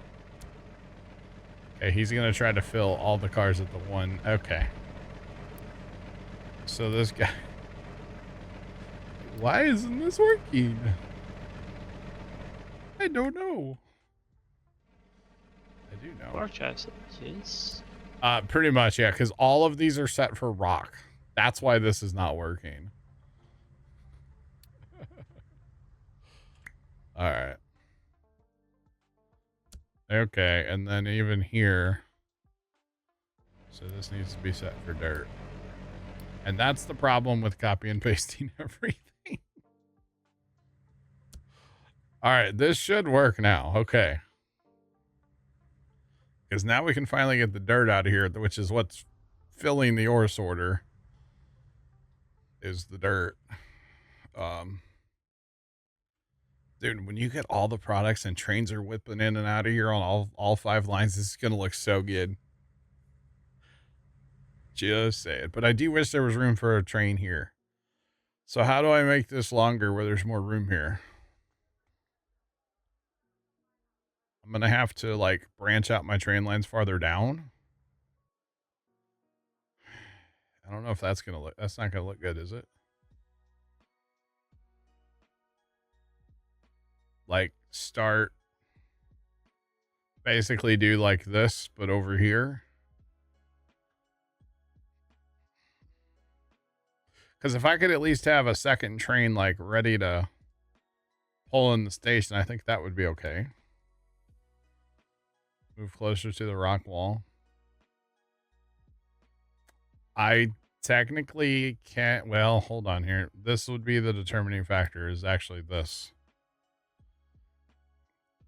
Okay, he's going to try to fill all the cars at the one. Okay. So this guy... Why isn't this working? I don't know. I do know. Or chassis. Pretty much, yeah, because all of these are set for rock. That's why this is not working. All right. Okay, and then even here. So this needs to be set for dirt. And that's the problem with copy and pasting everything. All right, this should work now. Okay. Because now we can finally get the dirt out of here, which is what's filling the ore sorter. Is the dirt. Dude, when you get all the products and trains are whipping in and out of here on all 5 lines, this is going to look so good. Just say it. But I do wish there was room for a train here. So how do I make this longer where there's more room here? I'm going to have to, like, branch out my train lines farther down. I don't know if that's going to look... That's not going to look good, is it? like start basically do like this, but over here. Because if I could at least have a second train like ready to pull in the station, I think that would be okay. Move closer to the rock wall. I technically can't. Well, hold on here. This would be the determining factor is actually this.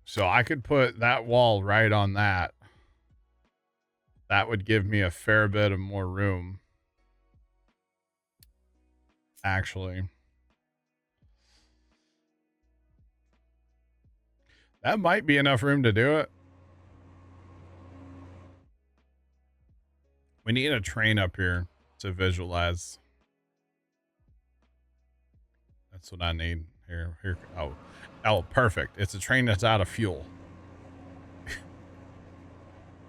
So I could put that wall right on that. That would give me a fair bit of more room. Actually. That might be enough room to do it. We need a train up here to visualize. That's what I need. Here. Oh, perfect. It's a train that's out of fuel.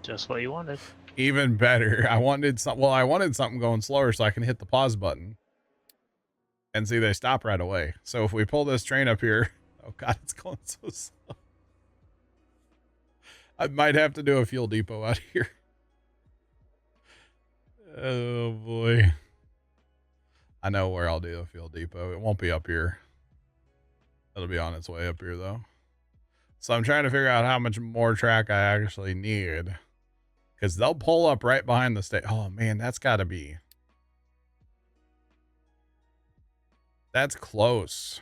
Just what you wanted. Even better. I wanted something going slower so I can hit the pause button. And see, they stop right away. So if we pull this train up here, oh God, it's going so slow. I might have to do a fuel depot out here. Oh boy. I know where I'll do a fuel depot. It won't be up here. It'll be on its way up here though. So I'm trying to figure out how much more track I actually need. Because they'll pull up right behind the state. Oh man, that's gotta be. That's close.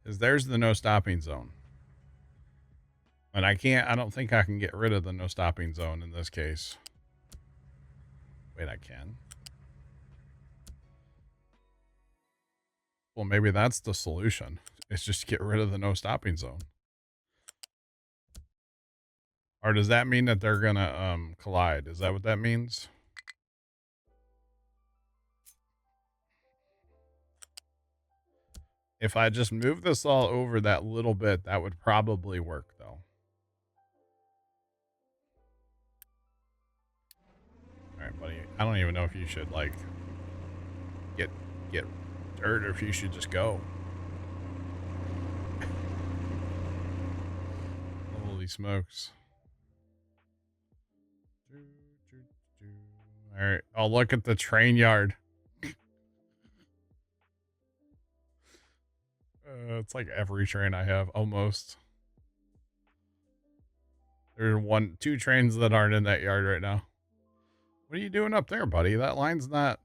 Because there's the no stopping zone. And I don't think I can get rid of the no stopping zone in this case. Wait, I can. Well, maybe that's the solution. It's just get rid of the no stopping zone. Or does that mean that they're gonna collide? Is that what that means? If I just move this all over that little bit, that would probably work though. All right, buddy. I don't even know if you should like get dirt or if you should just go. Holy smokes. All right. Oh, look at the train yard. It's like every train I have, almost. There's two trains that aren't in that yard right now. What are you doing up there, buddy? That line's not...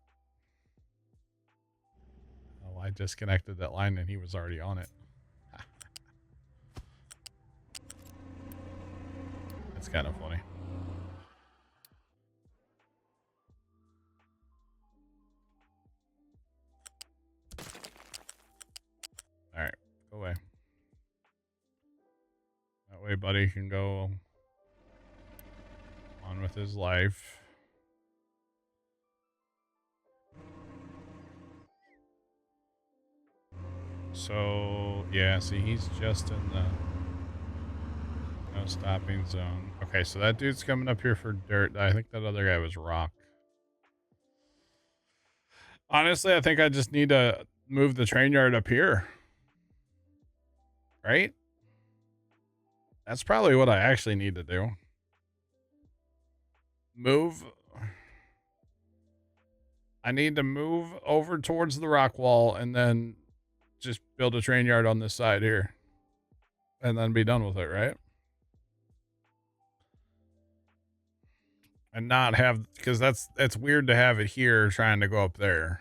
Oh, I disconnected that line and he was already on it. That's kind of funny. All right, go away. That way buddy can go on with his life. So, yeah, see, he's just in the no stopping zone. Okay, so that dude's coming up here for dirt. I think that other guy was rock. Honestly, I think I just need to move the train yard up here. Right? That's probably what I actually need to do. I need to move over towards the rock wall and then just build a train yard on this side here. And then be done with it, right? And not have, because it's weird to have it here trying to go up there.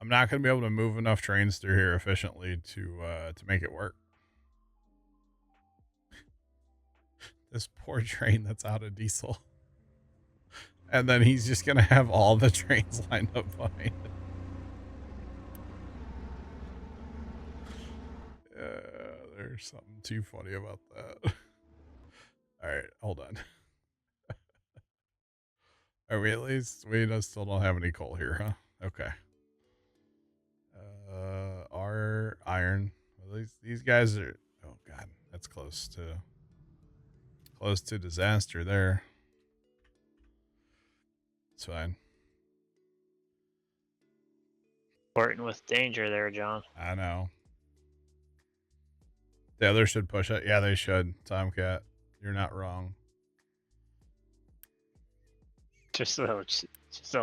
I'm not going to be able to move enough trains through here efficiently to make it work. This poor train that's out of diesel. And then he's just going to have all the trains lined up behind it. There's something too funny about that. All right, hold on. Are we at least? We still don't have any coal here, huh? Okay. Our iron. Well, these guys are. Oh God, that's close to disaster there. It's fine. Flirting with danger there, John. I know. The others should push it. Yeah, they should. Tomcat, you're not wrong. Just a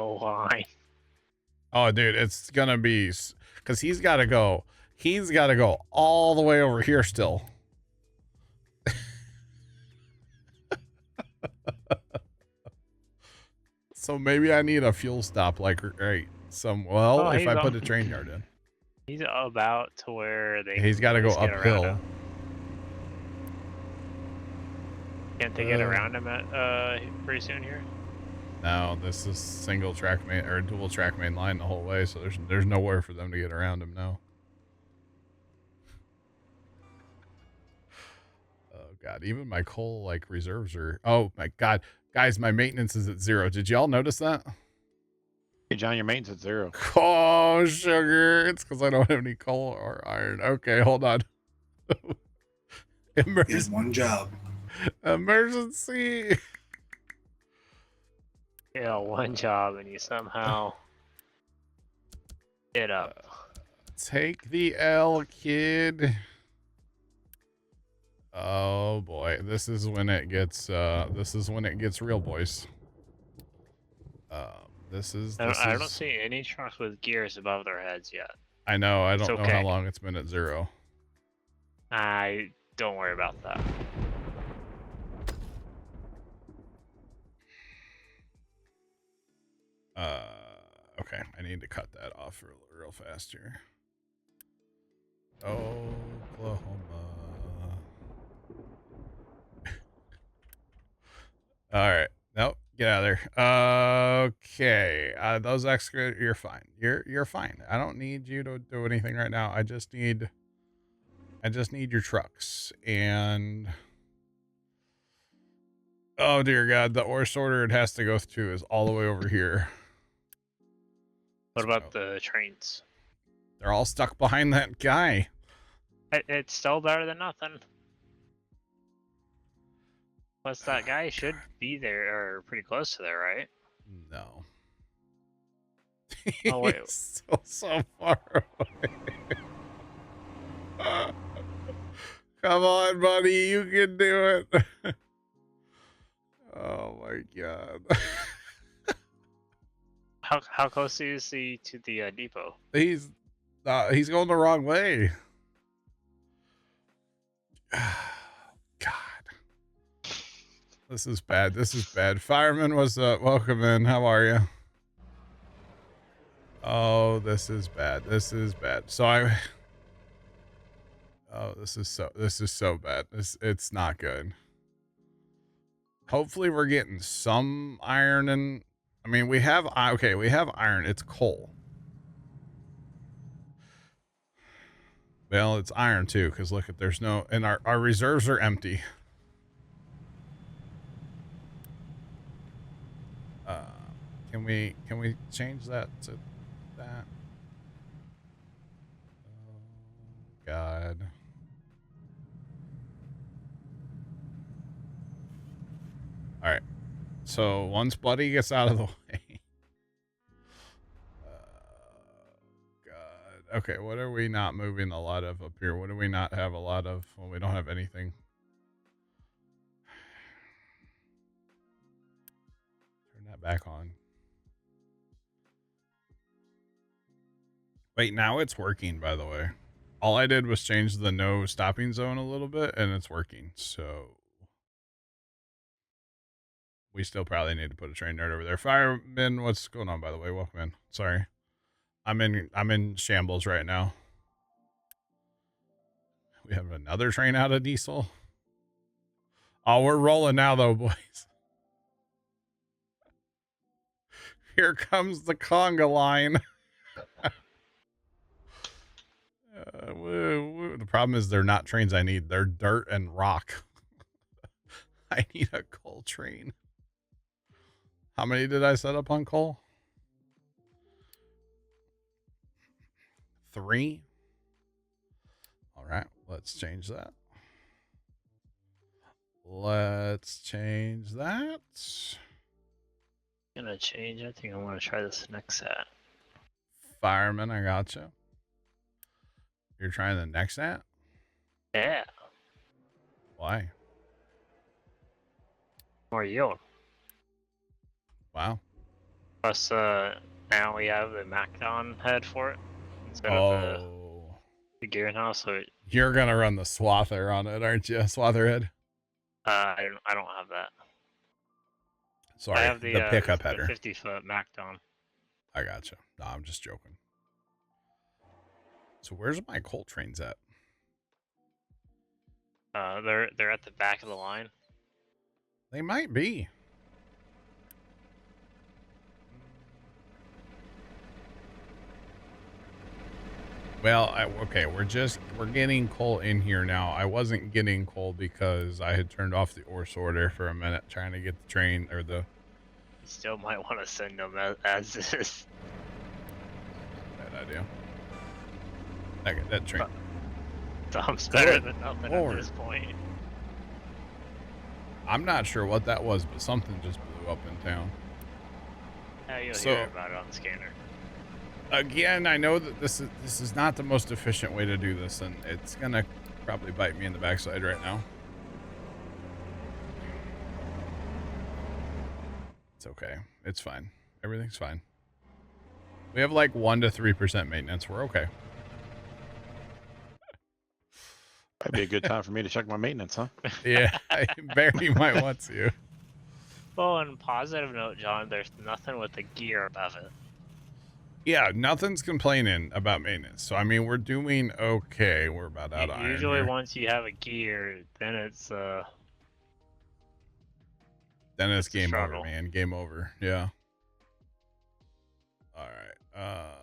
line. Oh, dude, it's gonna be because he's got to go. He's got to go all the way over here still. So maybe I need a fuel stop, like right. Well, if I put a train yard in. He's about to where they. He's got to go get around uphill. him. Can't they get around him at pretty soon here? No, this is single track main or dual track main line the whole way, so there's nowhere for them to get around him now. Oh god, even my coal like reserves are. Oh my god, guys, my maintenance is at 0. Did y'all notice that? Hey, John, your maintenance at 0. Oh, sugar! It's because I don't have any coal or iron. Okay, hold on. He has one job. Emergency. Yeah, one job and you somehow get up. Take the L, kid. Oh boy, this is when it gets real, boys. I don't see any trucks with gears above their heads yet. I know. I don't know how long it's been at 0. Don't worry about that. Okay, I need to cut that off real fast here. Oklahoma. All right. Nope. Get out of there. Okay. Those excavators, you're fine. You're fine. I don't need you to do anything right now. I just need your trucks and oh dear God, the ore sorter it has to go through is all the way over here. What about the trains? They're all stuck behind that guy. It's still better than nothing. Plus, that guy should be there or pretty close to there, right? No. Oh wait, He's still so far away. Come on, buddy, you can do it. Oh my God. How close is he to the depot? He's going the wrong way. God. This is bad. This is bad. Fireman, what's up? Welcome in. How are you? Oh, this is bad. This is bad. So oh, this is so bad. It's not good. Hopefully we're getting some iron in. I mean, we have iron. It's coal. Well, it's iron too, because look, there's no, and our reserves are empty. Can we change that to that? Oh God. All right. So once Buddy gets out of the way. God. Okay, what are we not moving a lot of up here? What do we not have a lot of? Well, we don't have anything. Turn that back on. Wait, now it's working, by the way. All I did was change the no stopping zone a little bit, and it's working. So we still probably need to put a train yard over there. Fireman, what's going on, by the way? Welcome in. Sorry. I'm in shambles right now. We have another train out of diesel. Oh, we're rolling now, though, boys. Here comes the conga line. The problem is they're not trains I need. They're dirt and rock. I need a coal train. How many did I set up on coal? 3. All right, let's change that. Let's change that. Gonna change. I think I want to try this next set. fireman. I gotcha. You're trying the next app? Yeah. Why? More yield. Wow. Plus, now we have the Macdon head for it instead of the gear now. So you're gonna run the swather on it, aren't you? Swather head. I don't have that. Sorry, I have the pickup the header. 50-foot Macdon. I gotcha. No, I'm just joking. So where's my coal trains at? They're at the back of the line. They might be. Well, okay, we're getting coal in here now. I wasn't getting coal because I had turned off the ore sorter for a minute trying to get the train or the... You still might want to send them as is. Bad idea. That train. Tom's better than nothing Lord. at this point. I'm not sure what that was, but something just blew up in town. Yeah, you'll So- hear about it on the scanner. Again, I know that this is not the most efficient way to do this, and it's gonna probably bite me in the backside right now. It's okay. It's fine. Everything's fine. We have like 1 to 3% maintenance. We're okay. Might be a good time for me to check my maintenance, huh? Yeah, Barry might want to. Well, on a positive note, John, there's nothing with the gear above it. Yeah, nothing's complaining about maintenance. So I mean, we're doing okay. We're about out of iron. Usually, Here. once you have a gear, then it's Then it's a game over, struggle. man. Game over. Yeah. All right.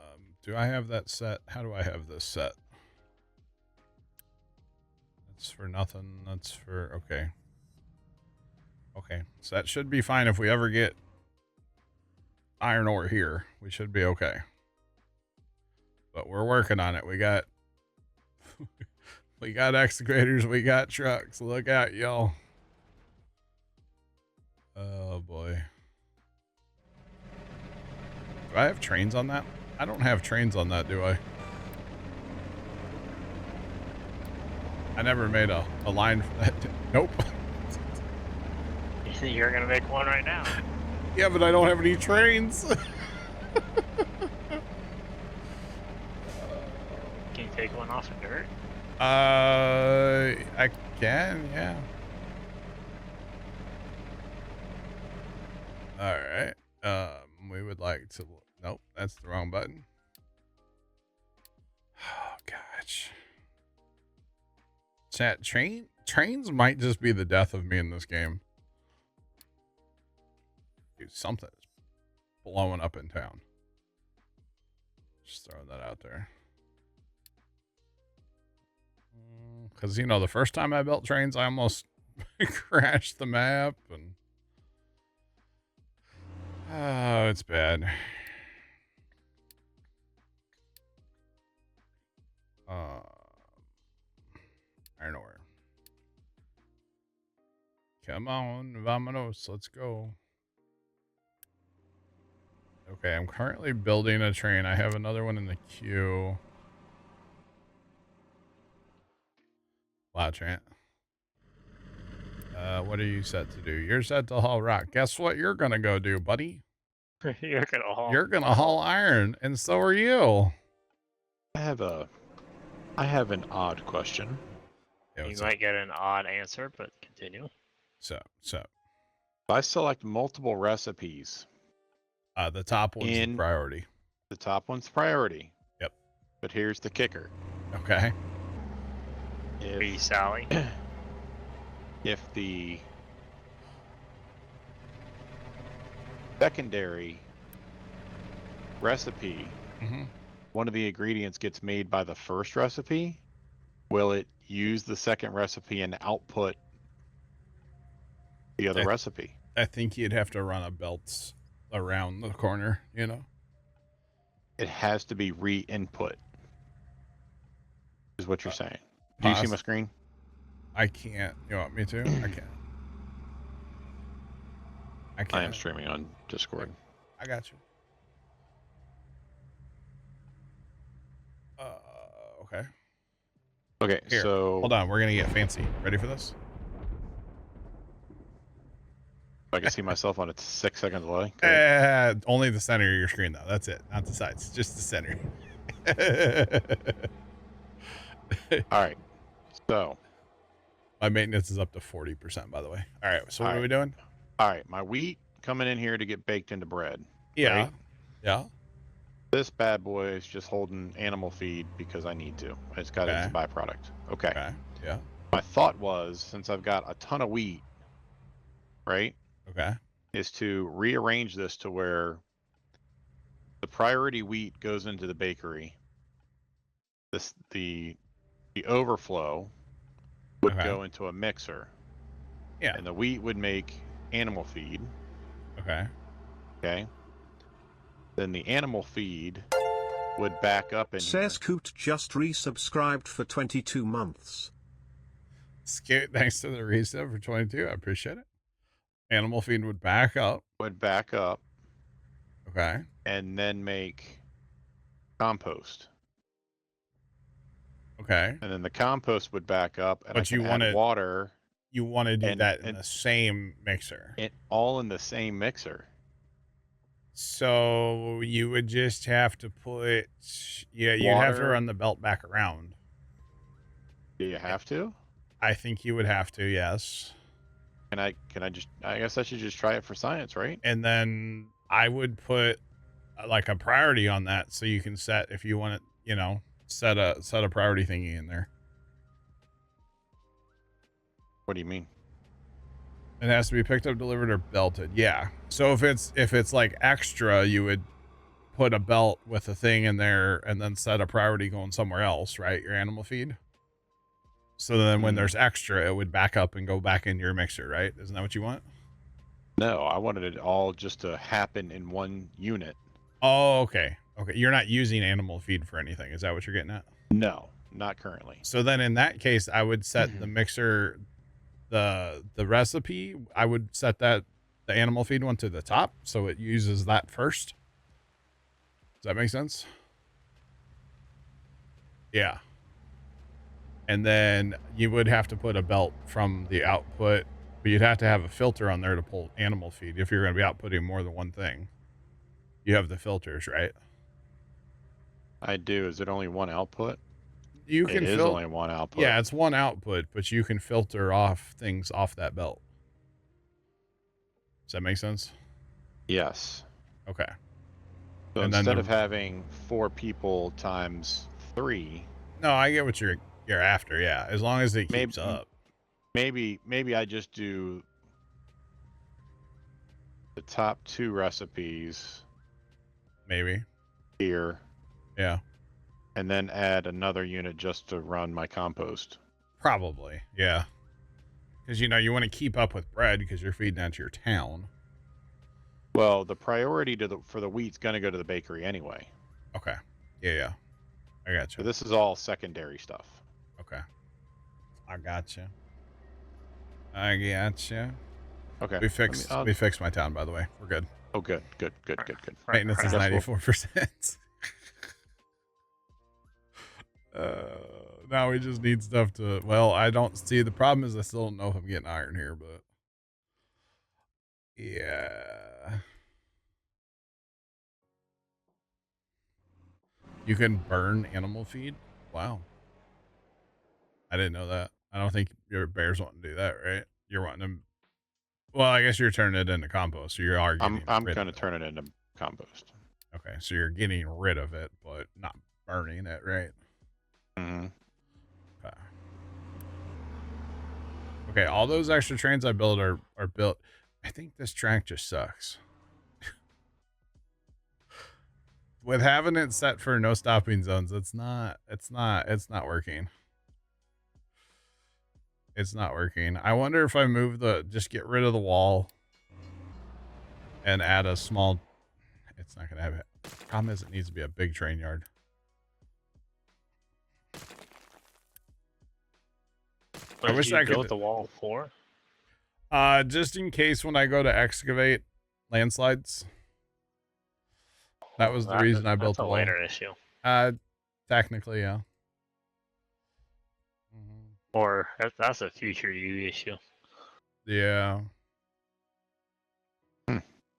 Do I have that set? How do I have this set? That's for nothing. That's for okay. Okay, so that should be fine if we ever get iron ore here. We should be okay. But we're working on it. We got we got excavators, we got trucks. Look out, y'all. Oh boy. Do I have trains on that? I don't have trains on that, do I? I never made a line for that. Nope. You're gonna make one right now. Yeah, but I don't have any trains. Can you take one off of dirt? I can, yeah. All right. We would like to. Nope, that's the wrong button. Oh gosh. Chat, trains might just be the death of me in this game. Dude, something's blowing up in town. Just throwing that out there. Because, you know, the first time I built trains, I almost crashed the map. And oh, it's bad. Iron ore. Come on, vamonos, let's go. Okay, I'm currently building a train. I have another one in the queue. Wow, Trent. What are you set to do? You're set to haul rock. Guess what you're gonna go do, buddy? You're gonna haul. You're gonna haul iron, and so are you. I have an odd question. Yeah, You what's might up? get an odd answer, but continue. So. If I select multiple recipes, The top one's the priority. the top one's priority. Yep. But here's the kicker. Okay. Are you Sally? If the secondary recipe, one of the ingredients gets made by the first recipe, will it use the second recipe and output the other recipe? I think you'd have to run a belt around the corner, you know? It has to be re-input, is what you're saying. Do you see my screen? I can't. You want me to? I can't. I am streaming on Discord. I got you. Okay. Okay, Here, so hold on. We're gonna get fancy. Ready for this? I can see myself on a 6-second delay. Only the center of your screen, though. That's it. Not the sides. Just the center. All right. So my maintenance is up to 40%, by the way. All right. So what are we doing? All right. My wheat coming in here to get baked into bread. Yeah. Right? Yeah. This bad boy is just holding animal feed because I need to. It's got it's a byproduct. Okay. Okay. Yeah. My thought was, since I've got a ton of wheat, right? Okay. Is to rearrange this to where the priority wheat goes into the bakery. The overflow would go into a mixer. Yeah. And the wheat would make animal feed. Okay. Okay. Then the animal feed would back up in Says Coot just resubscribed for 22 months. Scoot, thanks to the resub for 22. I appreciate it. Animal feed would back up. Okay. And then make compost. Okay. And then the compost would back up, and but I can you add water. You want to do that in the same mixer. All in the same mixer. So you would just have to put, you'd have to run the belt back around. Do you have to? I think you would have to, yes. Can I guess I should just try it for science, right? And then I would put like a priority on that so you can set, if you want it, set a priority thingy in there. What do you mean? It has to be picked up, delivered, or belted. Yeah. So if it's like extra, you would put a belt with a thing in there and then set a priority going somewhere else, right? Your animal feed. So then when there's extra, it would back up and go back into your mixer, right? Isn't that what you want? No, I wanted it all just to happen in one unit. Oh, okay. Okay. You're not using animal feed for anything. Is that what you're getting at? No, not currently. So then in that case, I would set the mixer, the recipe, I would set the animal feed one to the top. So it uses that first. Does that make sense? Yeah. And then you would have to put a belt from the output, but you'd have to have a filter on there to pull animal feed if you're going to be outputting more than one thing. You have the filters, right? I do. Is it only one output? You can It is only one output. Yeah, it's one output, but you can filter off things off that belt. Does that make sense? Yes. Okay. So and instead of having 4 people times 3. No, I get what you're after. Yeah, as long as it keeps up. Maybe I just do the top 2 recipes. Maybe. Here. Yeah. And then add another unit just to run my compost. Probably, yeah. Because, you want to keep up with bread because you're feeding that to your town. Well, the priority for the wheat's going to go to the bakery anyway. Okay. Yeah. I got you. So this is all secondary stuff. Okay. I got you. Okay. We fixed my town, by the way. We're good. Oh, good. Maintenance is 94%. Now we just need stuff to, well, I don't see, the problem is I still don't know if I'm getting iron here, but yeah. You can burn animal feed? Wow. I didn't know that. I don't think your bears want to do that, right? You're wanting them. Well, I guess you're turning it into compost. So you are getting I'm going to turn it into compost. Okay. So you're getting rid of it, but not burning it, right? Mm-hmm. Okay. Okay. All those extra trains I built are built. I think this track just sucks. With having it set for no stopping zones, it's not working. It's not working. I wonder if I move just get rid of the wall and add a small, it's not going to have it. Problem is it needs to be a big train yard. I wish I could build the wall for. Just in case when I go to excavate landslides. That was the reason I built the wall. That's a later issue. Technically, yeah. Or that's a future you issue. Yeah.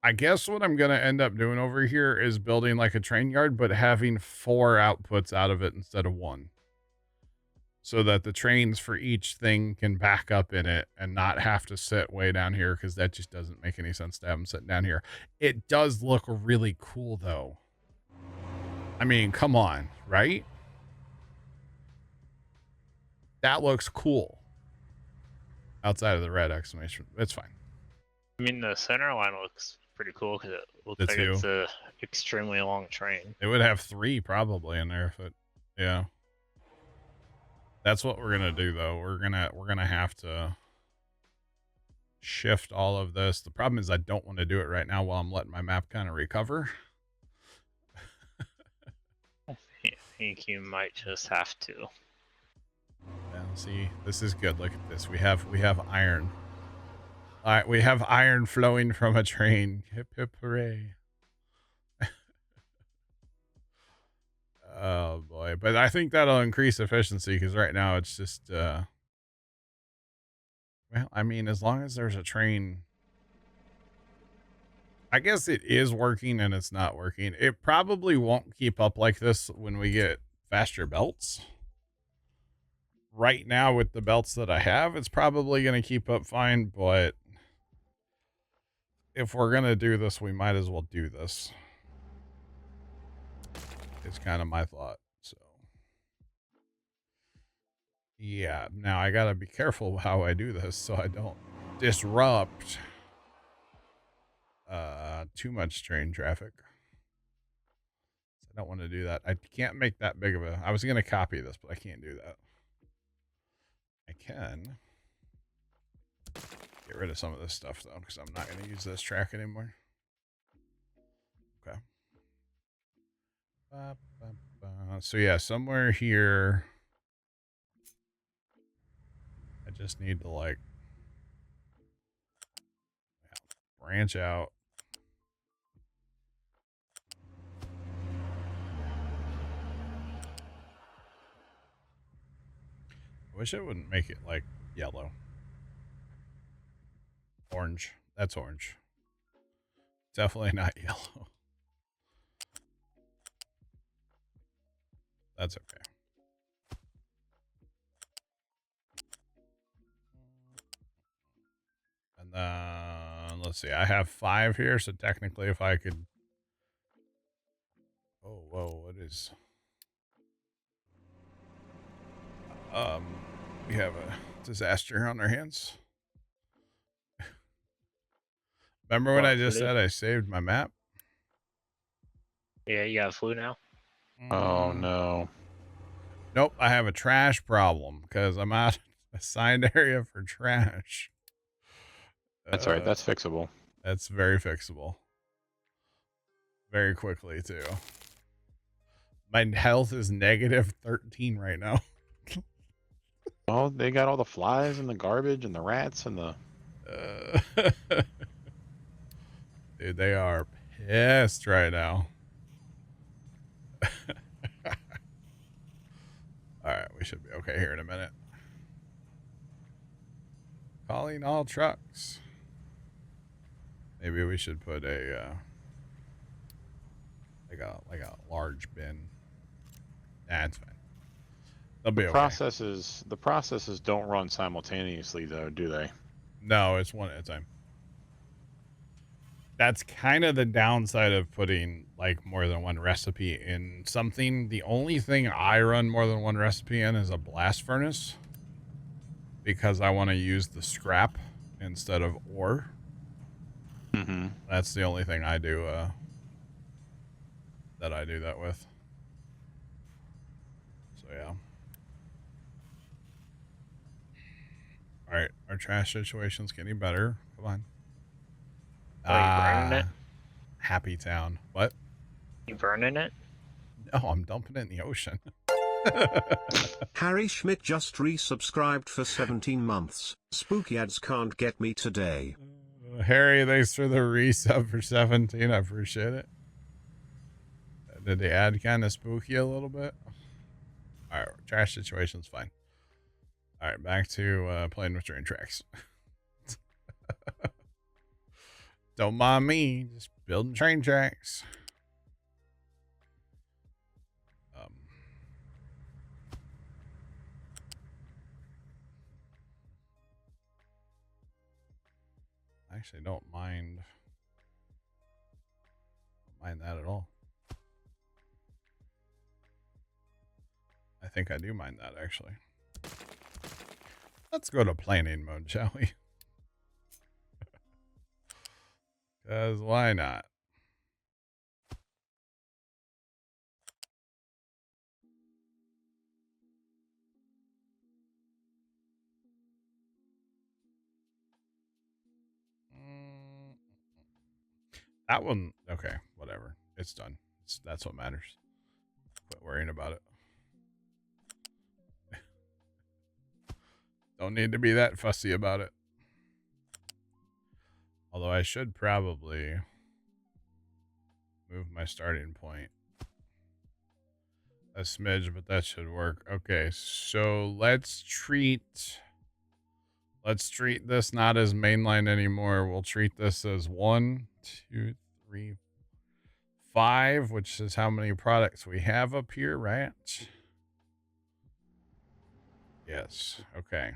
I guess what I'm going to end up doing over here is building like a train yard, but having 4 outputs out of it instead of 1. So that the trains for each thing can back up in it and not have to sit way down here, because that just doesn't make any sense to have them sitting down here. It does look really cool, though. I mean, come on, right? That looks cool. Outside of the red exclamation. It's fine. I mean, the center line looks pretty cool because it looks The like 2. it's a extremely long train. It would have 3 probably in there, but yeah. That's what we're gonna do, though. We're gonna have to shift all of this. The problem is I don't want to do it right now while I'm letting my map kind of recover. I think you might just have to. Yeah, see, this is good. Look at this. We have iron. All right, we have iron flowing from a train. Hip hip hooray. Oh boy, but I think that'll increase efficiency, because right now it's just well, I mean, as long as there's a train, I guess it is working and it's not working. It probably won't keep up like this when we get faster belts. Right now with the belts that I have, it's probably going to keep up fine, but if we're going to do this, we might as well do this. It's kind of my thought. So yeah, now I got to be careful how I do this so I don't disrupt too much train traffic. I don't want to do that. I can't make that big of a, I was going to copy this, but I can't do that. I can get rid of some of this stuff though, because I'm not going to use this track anymore. Okay. So yeah, somewhere here, I just need to like branch out. I wish it wouldn't make it like yellow. Orange. That's orange. Definitely not yellow. That's okay. And then let's see. I have 5 here, so technically if I could. Oh, whoa, what is? We have a disaster on our hands. Remember when I just said I saved my map? Yeah, you got flu now? Oh, no. Nope, I have a trash problem because I'm out of assigned area for trash. That's all right. That's fixable. That's very fixable. Very quickly, too. My health is negative 13 right now. Well, they got all the flies and the garbage and the rats and the... Dude, they are pissed right now. Alright, we should be okay here in a minute. Calling all trucks. Maybe we should put a like a large bin. That's fine. They'll be okay. The processes don't run simultaneously though, do they? No, it's one at a time. That's kind of the downside of putting like more than one recipe in something. The only thing I run more than one recipe in is a blast furnace, because I want to use the scrap instead of ore. Mm-hmm. That's the only thing I do that I do that with. So yeah. All right, our trash situation's getting better. Come on. Are you burning it? Happy Town. What? You burning it? No, I'm dumping it in the ocean. Harry Schmidt just resubscribed for 17 months. Spooky ads can't get me today. Harry, thanks for the resub for 17. I appreciate it. Did the ad kind of spook you a little bit? All right, trash situation's fine. All right, back to playing with train tracks. Don't mind me, just building train tracks. I actually don't mind that at all. I think I do mind that, actually. Let's go to planning mode, shall we? Because why not? That one, okay, whatever. It's done. That's what matters. Quit worrying about it. Don't need to be that fussy about it. Although I should probably move my starting point a smidge, but that should work. Okay, so let's treat this not as mainline anymore. We'll treat this as 1, 2, 3, 5, which is how many products we have up here, right? Yes. Okay.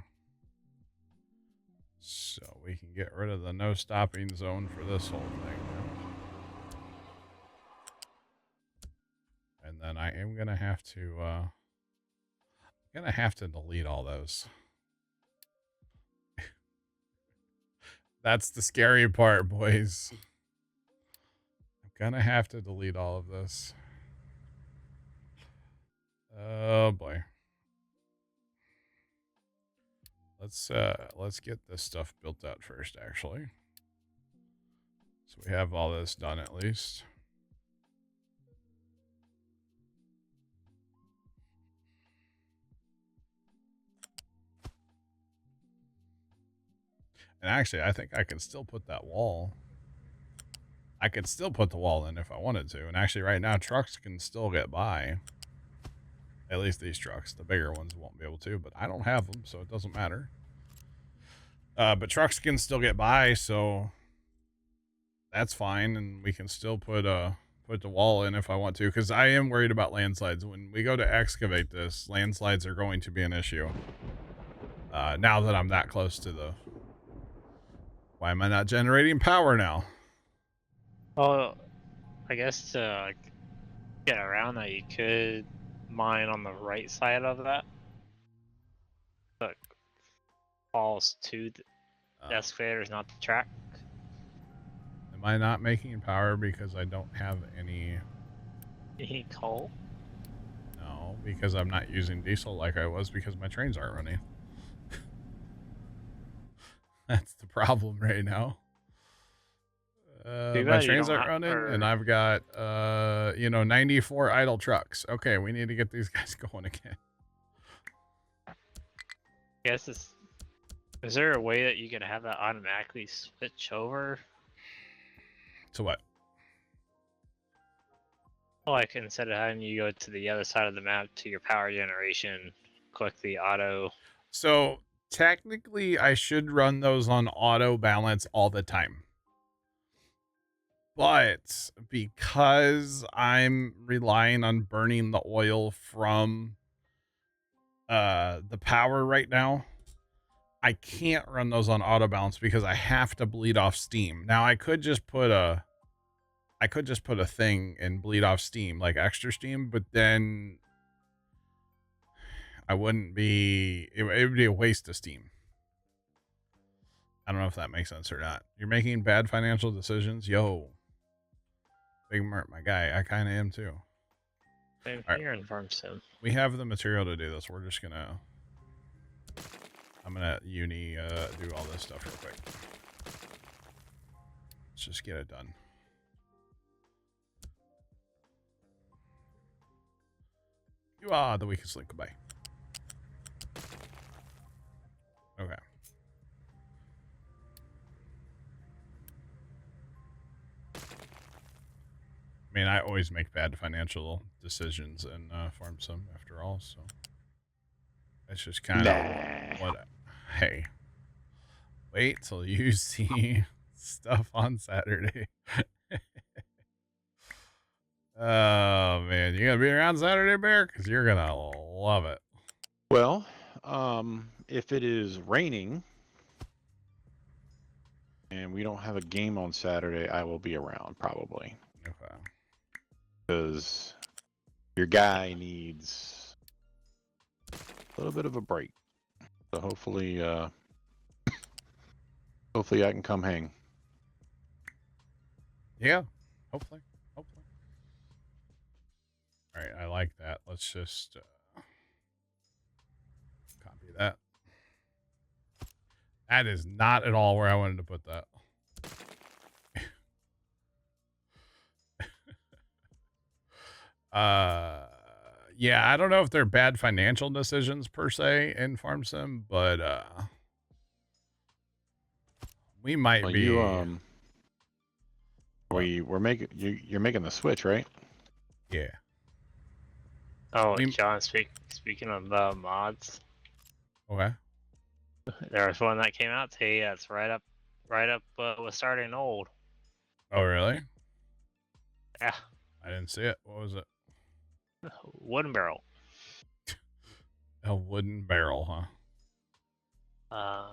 So we can get rid of the no stopping zone for this whole thing now. And then I am gonna have to delete all those. That's the scary part, boys. I'm gonna have to delete all of this. Oh boy. Let's get this stuff built out first, actually. So we have all this done at least. And actually, I think I can still put that wall. I could still put the wall in if I wanted to. And actually, right now, trucks can still get by. At least these trucks. The bigger ones won't be able to, but I don't have them, so it doesn't matter. But trucks can still get by, so that's fine. And we can still put the wall in if I want to, because I am worried about landslides. When we go to excavate this, landslides are going to be an issue. Now that I'm that close to the... Why am I not generating power now? Well, I guess to get around that, you could mine on the right side of that. But falls to the excavators, not the track. Am I not making power because I don't have any... You need coal? No, because I'm not using diesel like I was because my trains aren't running. That's the problem right now. My trains aren't running, and I've got, 94 idle trucks. Okay, we need to get these guys going again. Guess is there a way that you can have that automatically switch over? To what? Like instead of having you go to the other side of the map to your power generation, click the auto. So technically, I should run those on auto balance all the time. But because I'm relying on burning the oil from the power right now, I can't run those on auto balance because I have to bleed off steam. Now I could just put a thing and bleed off steam, like extra steam, but then I wouldn't be, it would be a waste of steam. I don't know if that makes sense or not. You're making bad financial decisions. Yo, Big Mert, my guy, I kind of am too. Same here in Farm Sim. We have the material to do this. We're just gonna, I'm gonna do all this stuff real quick. Let's just get it done. You are the weakest link. Goodbye. Okay. mean, I always make bad financial decisions in Farm Sim after all, so it's just kind of what. Hey, wait till you see stuff on Saturday. Oh man, you gonna be around Saturday, Bear? Because you're gonna love it. Well, if it is raining and we don't have a game on Saturday, I will be around probably. Okay. Because your guy needs a little bit of a break. So hopefully, hopefully I can come hang. Yeah, hopefully. All right, I like that. Let's just copy that. That is not at all where I wanted to put that. Yeah, I don't know if they're bad financial decisions per se in Farm Sim, but we might Well, be. You're making the switch, right? Yeah. Oh, John, speaking of mods. Okay. There was one that came out today. That's right up with starting old. Oh, really? Yeah. I didn't see it. What was it? Wooden barrel. A wooden barrel, huh?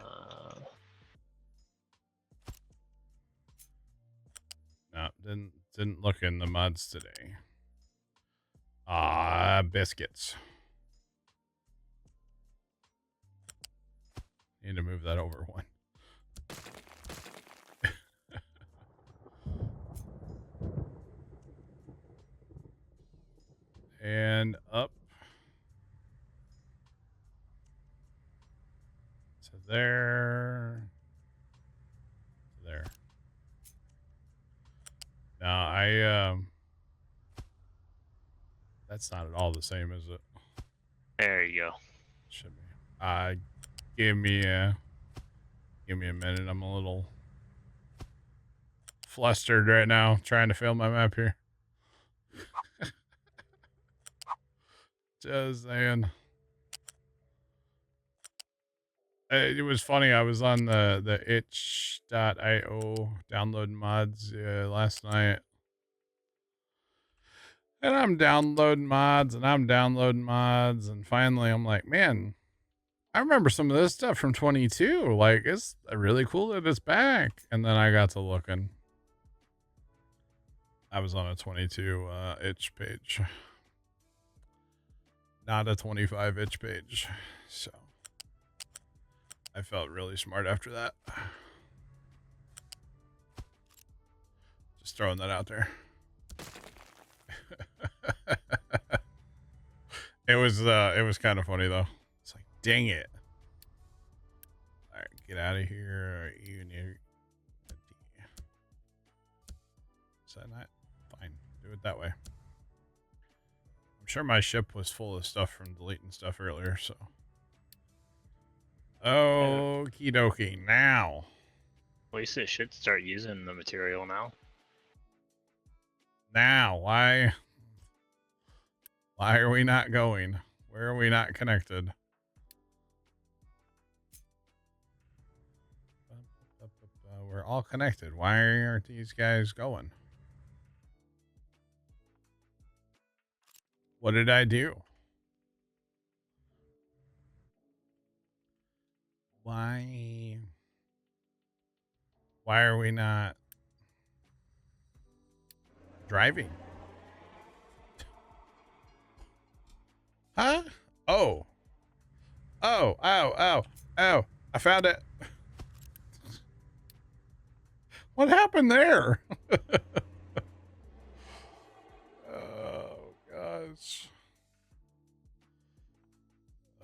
No, didn't look in the mods today. Biscuits. Need to move that over one. And up to there. There. Now that's not at all the same, is it? There you go. Should be. Give me a minute. I'm a little flustered right now trying to fill my map here. Just saying. It was funny. I was on the itch.io download mods last night. And I'm downloading mods and finally I'm like, man, I remember some of this stuff from 22. Like, it's really cool that it's back. And then I got to looking. I was on a 22 itch page. Not a 25 itch page. So I felt really smart after that. Just throwing that out there. It was kind of funny though. It's like, dang it. All right, get out of here. You need. Is that not fine? Do it that way. I'm sure my ship was full of stuff from deleting stuff earlier, so. Okie dokie. Now. At least it should start using the material now. Now, why are we not going? Where are we not connected? We're all connected. Why aren't these guys going? What did I do? Why are we not driving? Huh? Oh. Oh, I found it. What happened there? Oh, gosh.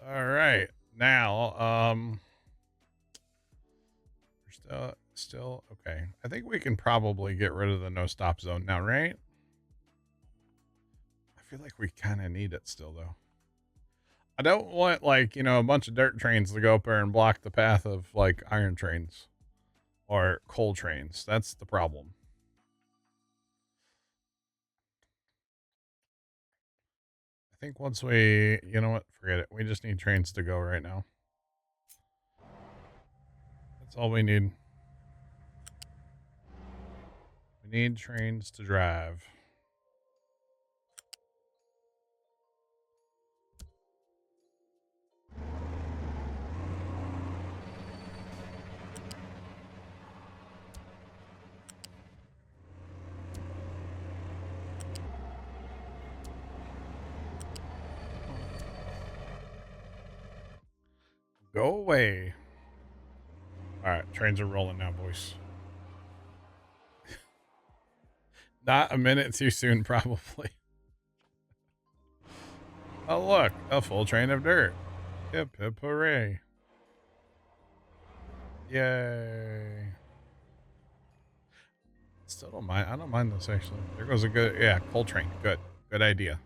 All right. Now, we're still okay. I think we can probably get rid of the no stop zone now, right? I feel like we kind of need it still, though. I don't want, like, you know, a bunch of dirt trains to go up there and block the path of, like, iron trains or coal trains. That's the problem. I think once we, you know what, forget it. We just need trains to go right now. That's all we need. We need trains to drive. Go away. All right, trains are rolling now, boys. Not a minute too soon, probably. Oh, look, a full train of dirt. Hip, hip, hooray. Yay. Still don't mind. I don't mind this, actually. There goes a good, yeah, coal train. Good. Good idea.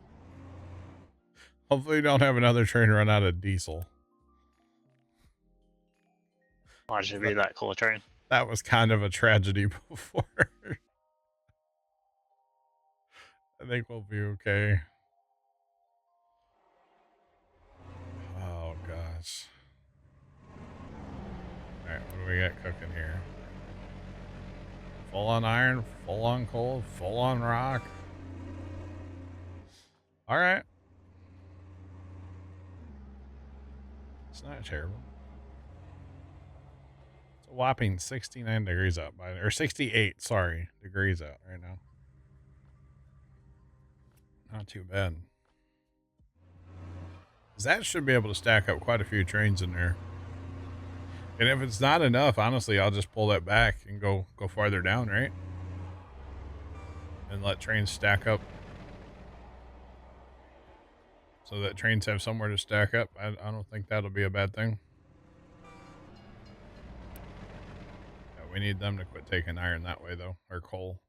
Hopefully we don't have another train run out of diesel. Watch it be that coal train. That was kind of a tragedy before. I think we'll be okay. Oh, gosh. All right, what do we got cooking here? Full on iron, full on coal, full on rock. All right. It's not terrible. It's a whopping 69 degrees out by, or 68, sorry, degrees out right now. Not too bad. That should be able to stack up quite a few trains in there. And if it's not enough, honestly, I'll just pull that back and go farther down, right? And let trains stack up. So that trains have somewhere to stack up. I don't think that'll be a bad thing. Yeah, we need them to quit taking iron that way, though. Or coal.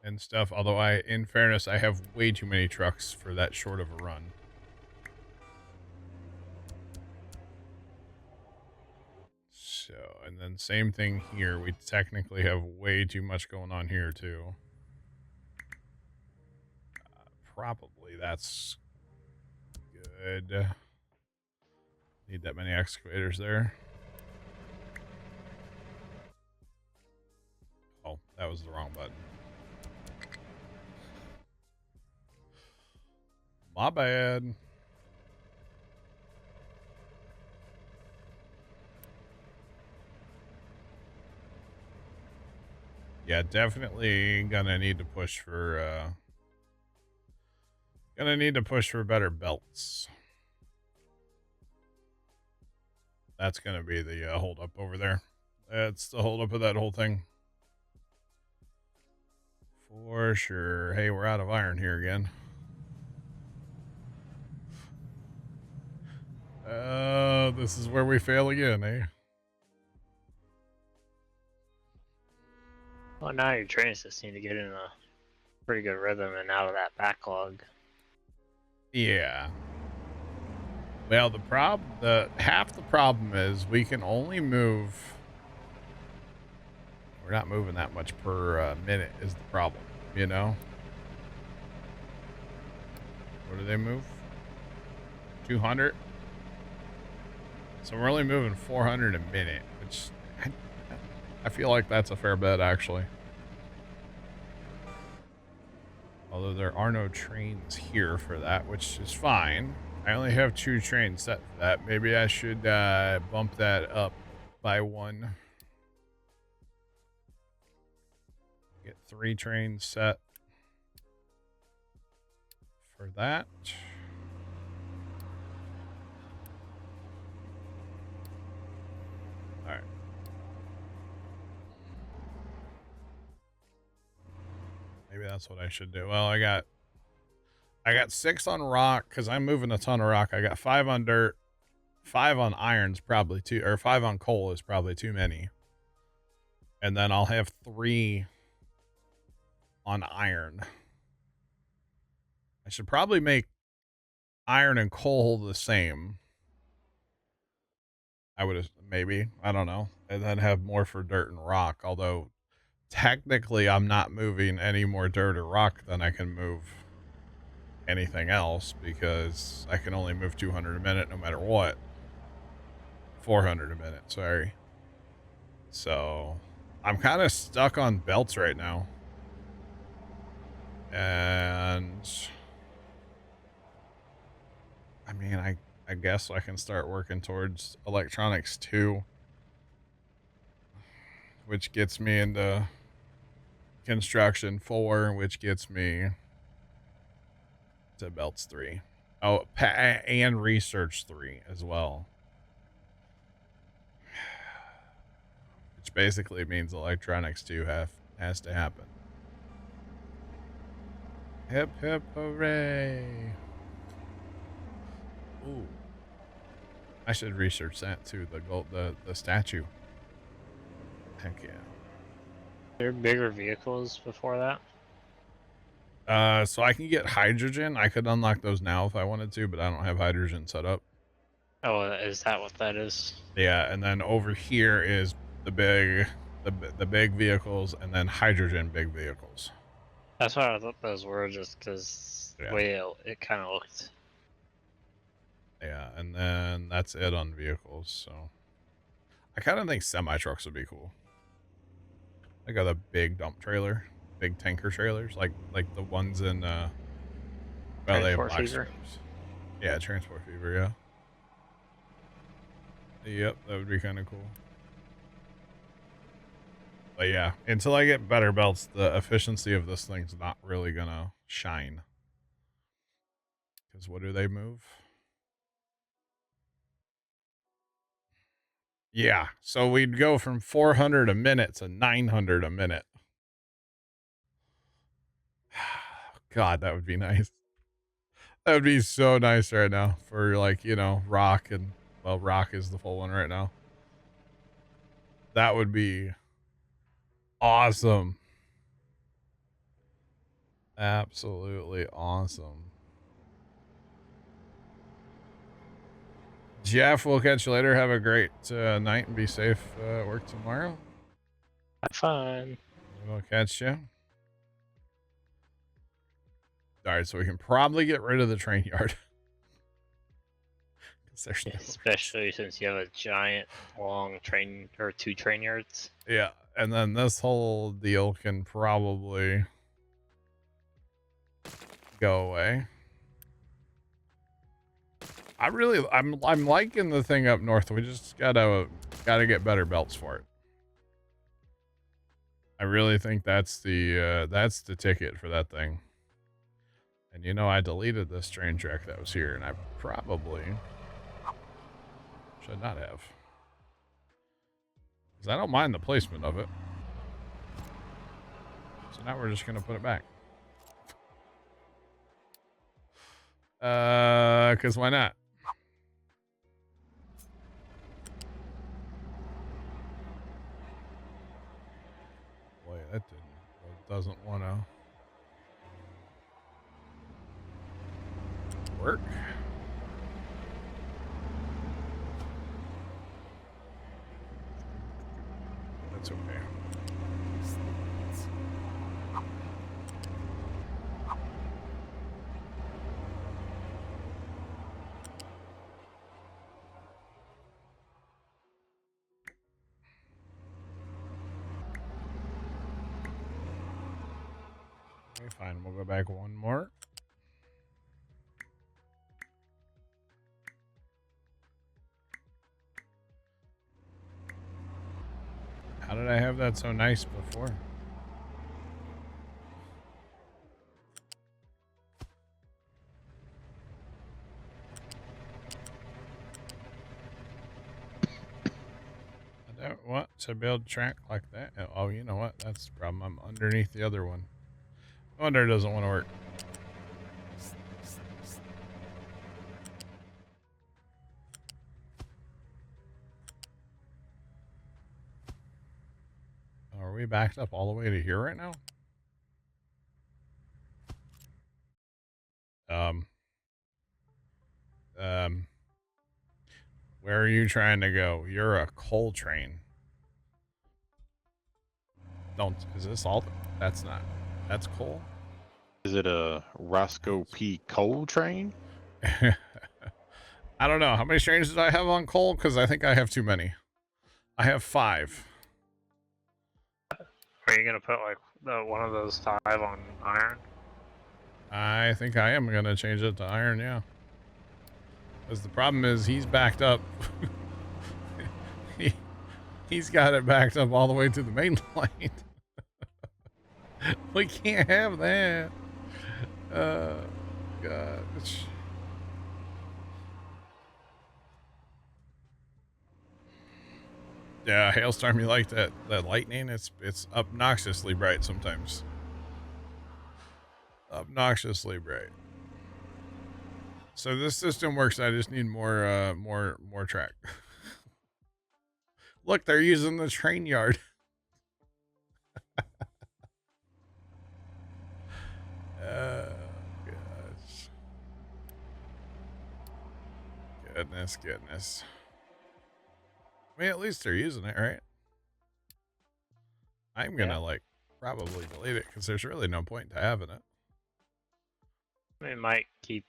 And stuff. Although in fairness, I have way too many trucks for that short of a run. So, and then same thing here. We technically have way too much going on here, too. Probably that's good. Need that many excavators there. Oh, that was the wrong button. My bad. Yeah, definitely gonna need to push for better belts. That's gonna be the hold up over there. That's the hold up of that whole thing. For sure. Hey, we're out of iron here again. This is where we fail again, eh? Well, now your trains just need to get in a pretty good rhythm and out of that backlog. Yeah. Well, half the problem is we can only move. We're not moving that much per minute is the problem, you know? What do they move? 200? So we're only moving 400 a minute, which I feel like that's a fair bet, actually. Although there are no trains here for that, which is fine. I only have 2 trains set for that. Maybe I should bump that up by 1. Get 3 trains set for that. All right. Maybe that's what I should do. Well, I got 6 on rock because I'm moving a ton of rock. I got 5 on dirt, 5 on iron's probably too, or 5 on coal is probably too many. And then I'll have 3 on iron. I should probably make iron and coal the same. I would have maybe, I don't know, and then have more for dirt and rock. Although technically I'm not moving any more dirt or rock than I can move anything else because I can only move 200 a minute no matter what. 400 a minute, sorry. So I'm kind of stuck on belts right now. And I mean, I guess I can start working towards electronics too, which gets me into construction 4, which gets me to belts 3. Oh, and research 3 as well. Which basically means electronics 2 has to happen. Hip hip hooray. Ooh. I should research that too, the statue. Heck yeah. There are bigger vehicles before that. So I can get hydrogen. I could unlock those now if I wanted to, but I don't have hydrogen set up. Oh, is that what that is? Yeah, and then over here is the big vehicles, and then hydrogen big vehicles. That's what I thought those were, just because the way it kind of looked. Yeah, and then that's it on vehicles. So I kind of think semi trucks would be cool. I got a big dump trailer, big tanker trailers, like the ones in well, they have black Fever. stripes. Yeah, Transport Fever. Yeah. Yep, that would be kind of cool. But yeah, until I get better belts, the efficiency of this thing's not really gonna shine. Because what do they move? Yeah, so we'd go from 400 a minute to 900 a minute. God, that would be nice. That would be so nice right now for, like, you know, rock and, well, rock is the full one right now. That would be awesome. Absolutely awesome. Jeff, we'll catch you later. Have a great night and be safe at work tomorrow. Have fun. We'll catch you. All right, so we can probably get rid of the train yard. Especially since you have a giant long train, or 2 train yards. Yeah, and then this whole deal can probably go away. I'm liking the thing up north. We just gotta get better belts for it. I really think that's the ticket for that thing. And you know, I deleted this train track that was here, and I probably should not have. Because I don't mind the placement of it. So now we're just going to put it back. Because why not? Boy, that doesn't want to work. That's okay. Okay, fine. We'll go back one more. How did I have that so nice before? I don't want to build track like that. Oh, you know what? That's the problem. I'm underneath the other one. No wonder it doesn't want to work. Are we backed up all the way to here right now? Where are you trying to go? You're a coal train. Is this all? That's not. That's coal? Is it a Roscoe P. Cole train? I don't know. How many trains did I have on coal? Because I think I have too many. I have 5. Are you gonna put like one of those 5 on iron? I think I am going to change it to iron, yeah. Because the problem is he's backed up. He's got it backed up all the way to the main line. We can't have that. Gosh. Yeah, Hailstorm, you like that lightning? It's obnoxiously bright sometimes. Obnoxiously bright. So this system works. I just need more track. Look, they're using the train yard. Gosh. Goodness. I mean, at least they're using it, right? I'm gonna like probably delete it because there's really no point to having it. We might keep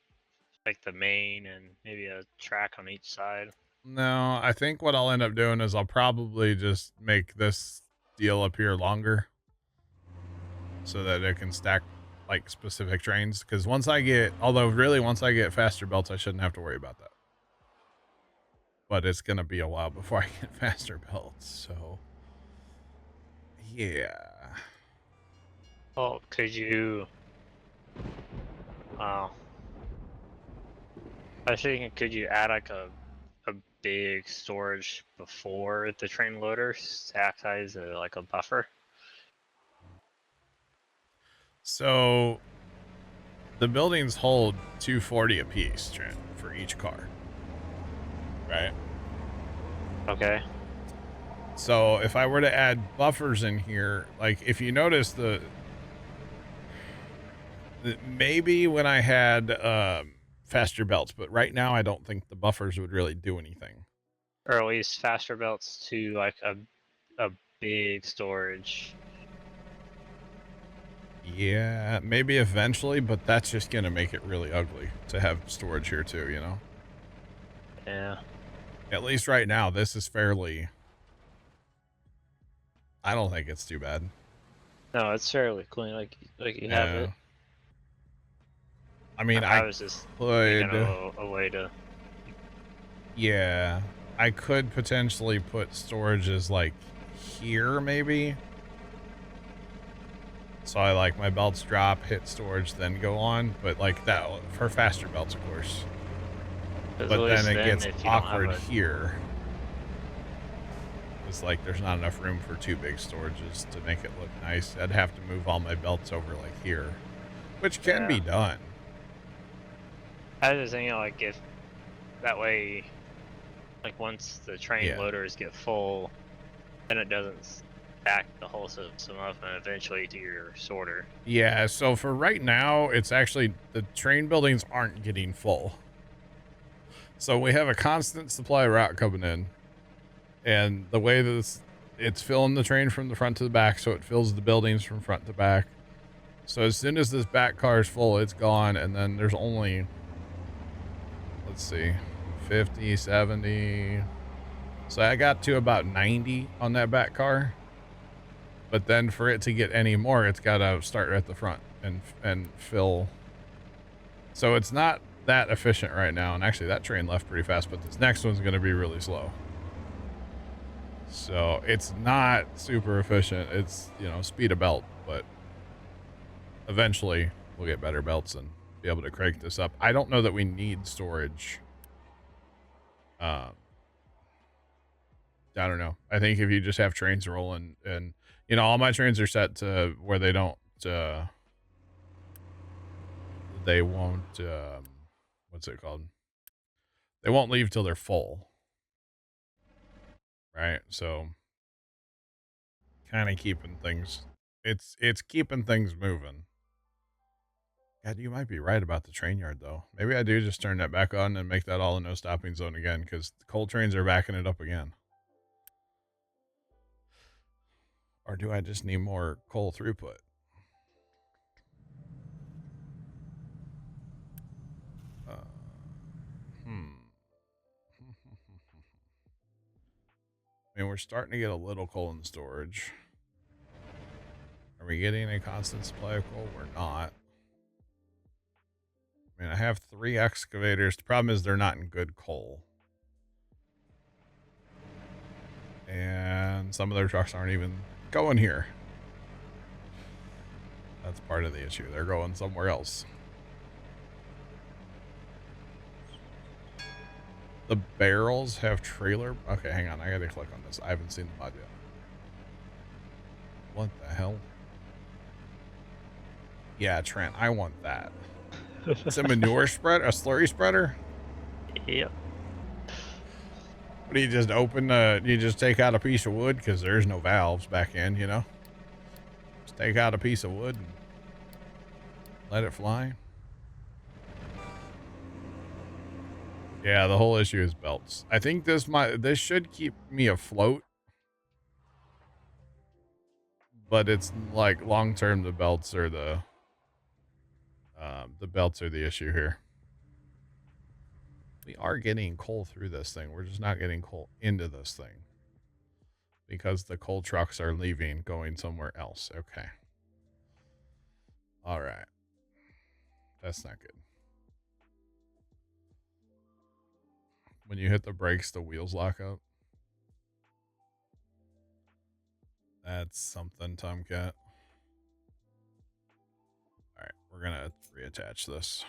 like the main and maybe a track on each side. No, I think what I'll end up doing is I'll probably just make this deal up here longer so that it can stack like specific trains. Because once I get faster belts, I shouldn't have to worry about that. But it's going to be a while before I get faster belts. So, yeah. Well, could you... I was thinking, could you add like a big storage before the train loaders to act as like a buffer? So the buildings hold 240 apiece, Trent, for each car. Right? Okay. So if I were to add buffers in here, like if you notice maybe when I had faster belts, but right now I don't think the buffers would really do anything. Or at least faster belts to like a big storage. Yeah, maybe eventually, but that's just going to make it really ugly to have storage here too, you know? Yeah. At least right now, this is fairly... I don't think it's too bad. No, it's fairly clean, like you have it. I mean, I was just thinking of a way to... Yeah, I could potentially put storages like here, maybe. So I like my belts drop, hit storage, then go on. But like that for faster belts, of course. But then it gets awkward here. It's like there's not enough room for 2 big storages to make it look nice. I'd have to move all my belts over like here, which can be done. I was just thinking, like, if that way, like, once the train loaders get full, then it doesn't stack the whole system up and eventually to your sorter. Yeah, so for right now, it's actually the train buildings aren't getting full. So we have a constant supply route coming in. And the way that it's filling the train from the front to the back, so it fills the buildings from front to back. So as soon as this back car is full, it's gone, and then there's only, let's see, 50, 70. So I got to about 90 on that back car. But then for it to get any more, it's got to start at the front and fill. So it's not that efficient right now. And actually, that train left pretty fast, but this next one's going to be really slow. So it's not super efficient. It's, you know, speed of belt, but eventually we'll get better belts and be able to crank this up. I don't know that we need storage. I don't know. I think if you just have trains rolling and, you know, all my trains are set to where they don't, they won't, what's it called? They won't leave till they're full. Right? So kind of keeping things, it's keeping things moving. God, you might be right about the train yard though. Maybe I do just turn that back on and make that all a no stopping zone again, because the coal trains are backing it up again. Or do I just need more coal throughput? I mean, we're starting to get a little coal in storage. Are we getting a constant supply of coal? We're not. I mean, I have 3 excavators. The problem is they're not in good coal. And some of their trucks aren't even going here. That's part of the issue. They're going somewhere else. The barrels have trailer. Okay, hang on. I gotta click on this. I haven't seen the mod yet. What the hell? Yeah, Trent, I want that. It's a manure spread, a slurry spreader. Yep. What do you just open? You just take out a piece of wood because there's no valves back in. You know, just take out a piece of wood and let it fly. Yeah, the whole issue is belts. I think this should keep me afloat, but it's like long term. The belts are the issue here. We are getting coal through this thing. We're just not getting coal into this thing because the coal trucks are leaving, going somewhere else. Okay. All right. That's not good. When you hit the brakes, the wheels lock up. That's something, Tomcat. All right, we're gonna reattach this.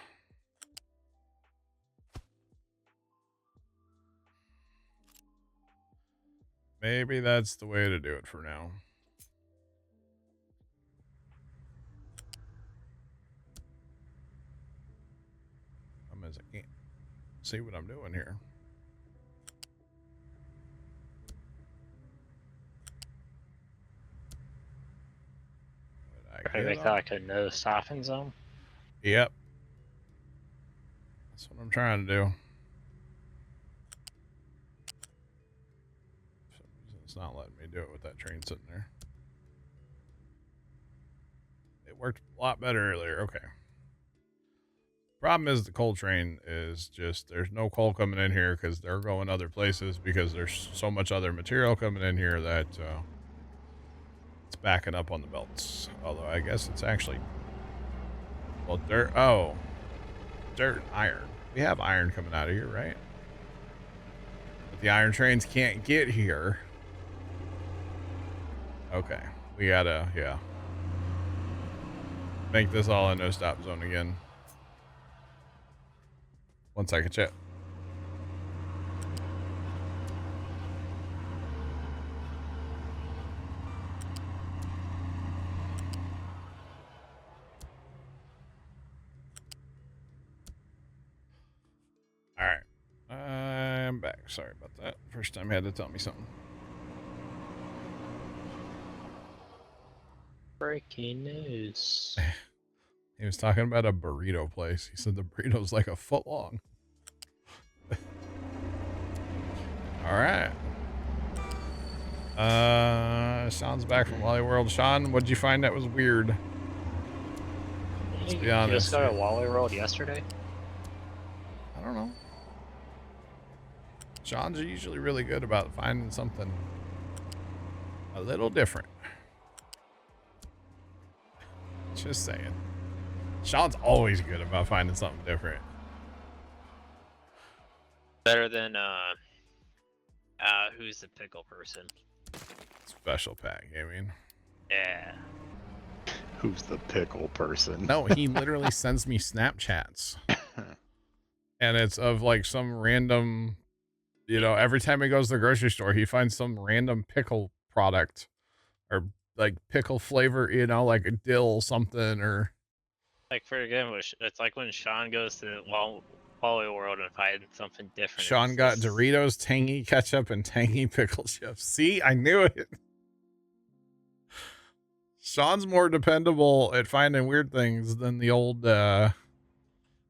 Maybe that's the way to do it for now. I can't see what I'm doing here. Probably make that like a no stopping zone. Yep. That's what I'm trying to do. For some reason, it's not letting me do it with that train sitting there. It worked a lot better earlier. Okay. Problem is the coal train is just, there's no coal coming in here because they're going other places because there's so much other material coming in here that it's backing up on the belts. Although I guess it's actually, well, dirt and iron. We have iron coming out of here, right? But the iron trains can't get here. Okay. We gotta, yeah. Make this all a no stop zone again. 1 second, chat. All right. I'm back. Sorry about that. First time you had to tell me something. Breaking news. He was talking about a burrito place. He said the burrito's like a foot long. All right. Sean's back from Wally World. Sean, what'd you find that was weird? Let's be honest. You just got a Wally World yesterday? I don't know. Sean's usually really good about finding something a little different. Just saying. Sean's always good about finding something different. Better than who's the pickle person? Special pack, I mean. Yeah. Who's the pickle person? No, he literally sends me Snapchats. And it's of like some random, you know, every time he goes to the grocery store, he finds some random pickle product or like pickle flavor, you know, like a dill something or. Like for again, it's like when Sean goes to Wally World and finds something different. Sean got Doritos, tangy ketchup, and tangy pickle chips. See, I knew it. Sean's more dependable at finding weird things than the old,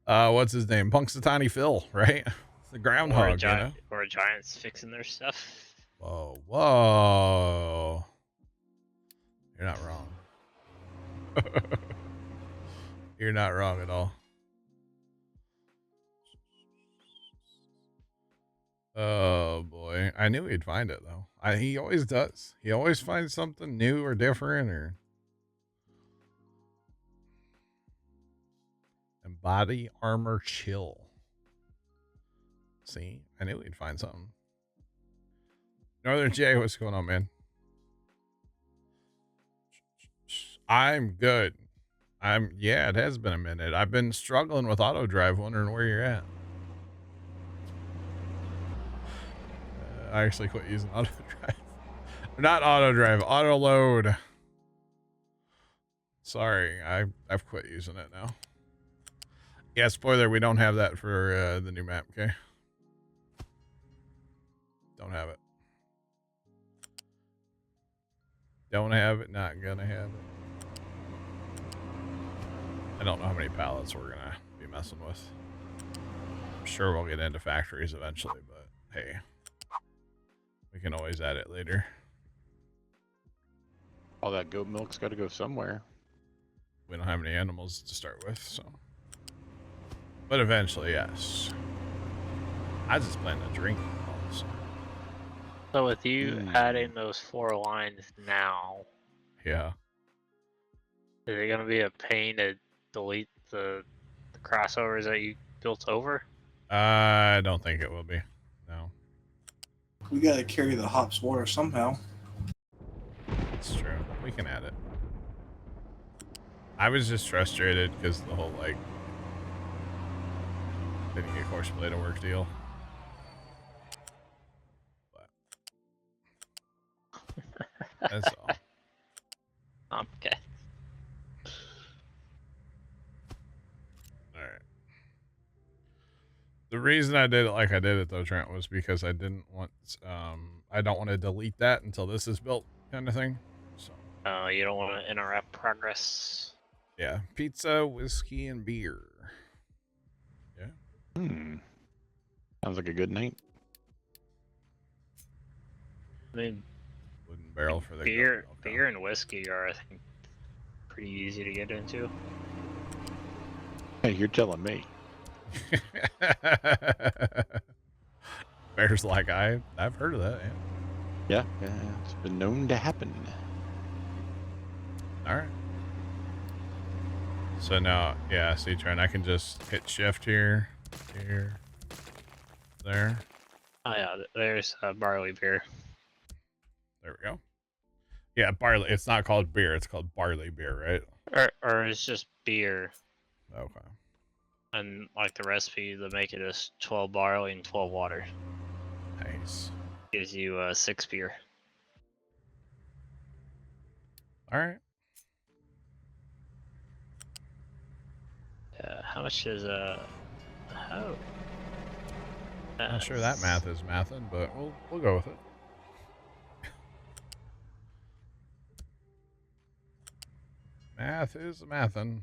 what's his name? Punxsutawney Phil, right? The groundhog, you know? Or Giants fixing their stuff. Whoa, whoa. You're not wrong. You're not wrong at all. Oh boy, I knew he'd find it though. He always does. He always finds something new or different or. And body armor chill. See, I knew he'd find something. Northern Jay, what's going on, man? I'm good. Yeah, it has been a minute. I've been struggling with auto drive, wondering where you're at. I actually quit using auto drive. Not auto drive, auto load. Sorry, I've quit using it now. Yeah, spoiler, we don't have that for the new map, okay? Don't have it. Don't have it, not gonna have it. I don't know how many pallets we're gonna be messing with. I'm sure we'll get into factories eventually, but hey, we can always add it later. All that goat milk's got to go somewhere. We don't have any animals to start with, so. But eventually, yes. I was just plan to drink. Also. So with you adding those 4 lines now, yeah, is it gonna be a pain to delete the crossovers that you built over? I don't think it will be. No. We gotta carry the hops water somehow. It's true. We can add it. I was just frustrated because the whole like didn't get horseplay to work deal. But that's all. Okay. All right. The reason I did it like I did it though, Trent, was because I didn't want I don't want to delete that until this is built, kind of thing. So. You don't want to interrupt progress. Yeah, pizza, whiskey, and beer. Yeah. Sounds like a good night. I mean, wooden barrel for the beer and whiskey are, I think, pretty easy to get into. Hey, you're telling me. Bears like I've heard of that. Yeah, it's been known to happen. All right. So now, yeah, see, Trent, I can just hit shift here, there. Oh yeah, there's barley beer. There we go. Yeah, barley. It's not called beer. It's called barley beer, right? Or it's just beer. Okay. And like the recipe, they make it as 12 barley and 12 water. Nice. Gives you 6 beer. All right. How much is oh? Not sure that math is mathin', but we'll go with it. Math is mathin'.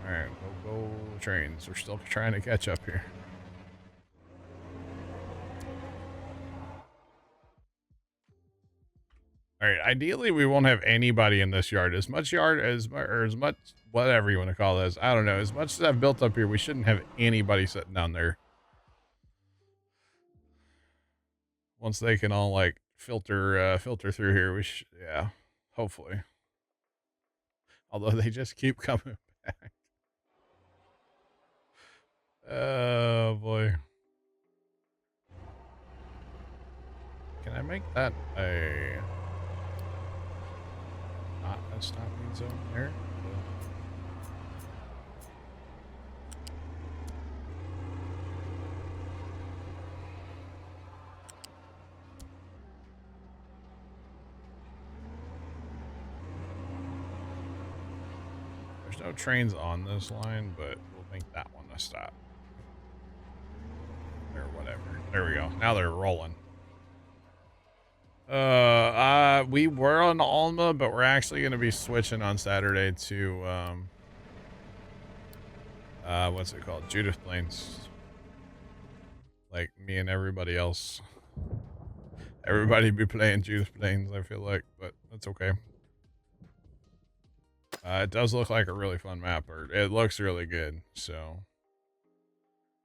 All right, go trains. We're still trying to catch up here. All right, ideally we won't have anybody in this yard. As much whatever you want to call this. I don't know. As much as I've built up here, we shouldn't have anybody sitting down there. Once they can all like filter through here, yeah, hopefully. Although they just keep coming back. Oh boy. Can I make that not a stopping zone there? There's no trains on this line, but we'll make that one a stop. Or whatever. There we go. Now they're rolling. We were on Alma, but we're actually going to be switching on Saturday to, what's it called? Judith Plains. Like me and everybody else. Everybody be playing Judith Plains, I feel like, but that's okay. It does look like a really fun map, or it looks really good, so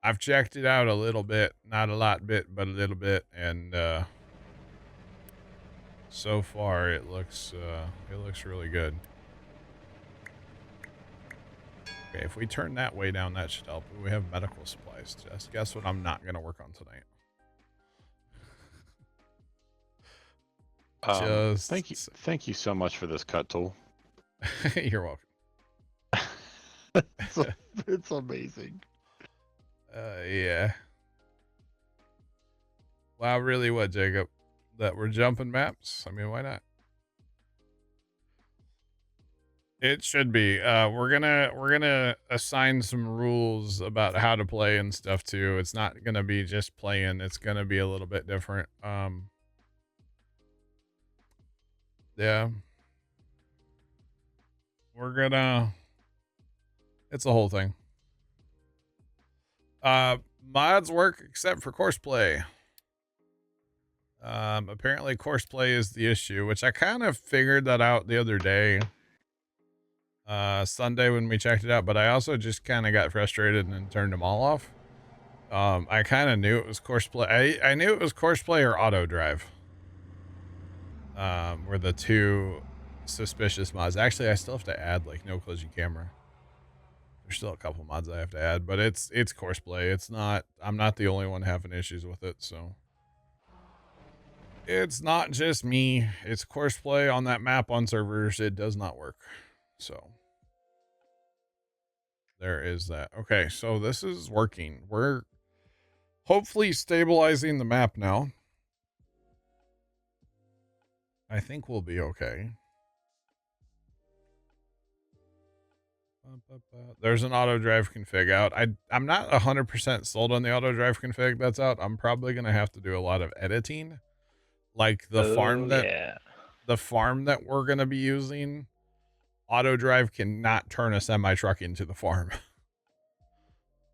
I've checked it out a little bit, not a lot bit, but a little bit, and so far it looks really good. Okay, if we turn that way down, that should help. We have medical supplies. Just guess what I'm not gonna work on tonight. Thank you so much for this cut tool. You're welcome. It's amazing. Yeah. Wow, really? What, Jacob? That we're jumping maps? I mean, why not? It should be. We're gonna assign some rules about how to play and stuff too. It's not gonna be just playing. It's gonna be a little bit different. Yeah. We're gonna. It's a whole thing. Mods work except for courseplay. Apparently courseplay is the issue, which I kind of figured that out the other day. Sunday when we checked it out, but I also just kind of got frustrated and then turned them all off. I kind of knew it was courseplay. I knew it was courseplay or auto drive. Were the two suspicious mods. Actually, I still have to add like no closing camera. There's still a couple mods I have to add, but it's courseplay. It's not. I'm not the only one having issues with it, so. It's not just me. It's courseplay on that map on servers. It does not work. So there is that. Okay, so this is working. We're hopefully stabilizing the map now. I think we'll be okay. There's an auto drive config out. I'm not 100% sold on the auto drive config that's out. I'm probably going to have to do a lot of editing. Like the farm that we're going to be using, auto drive cannot turn a semi truck into the farm.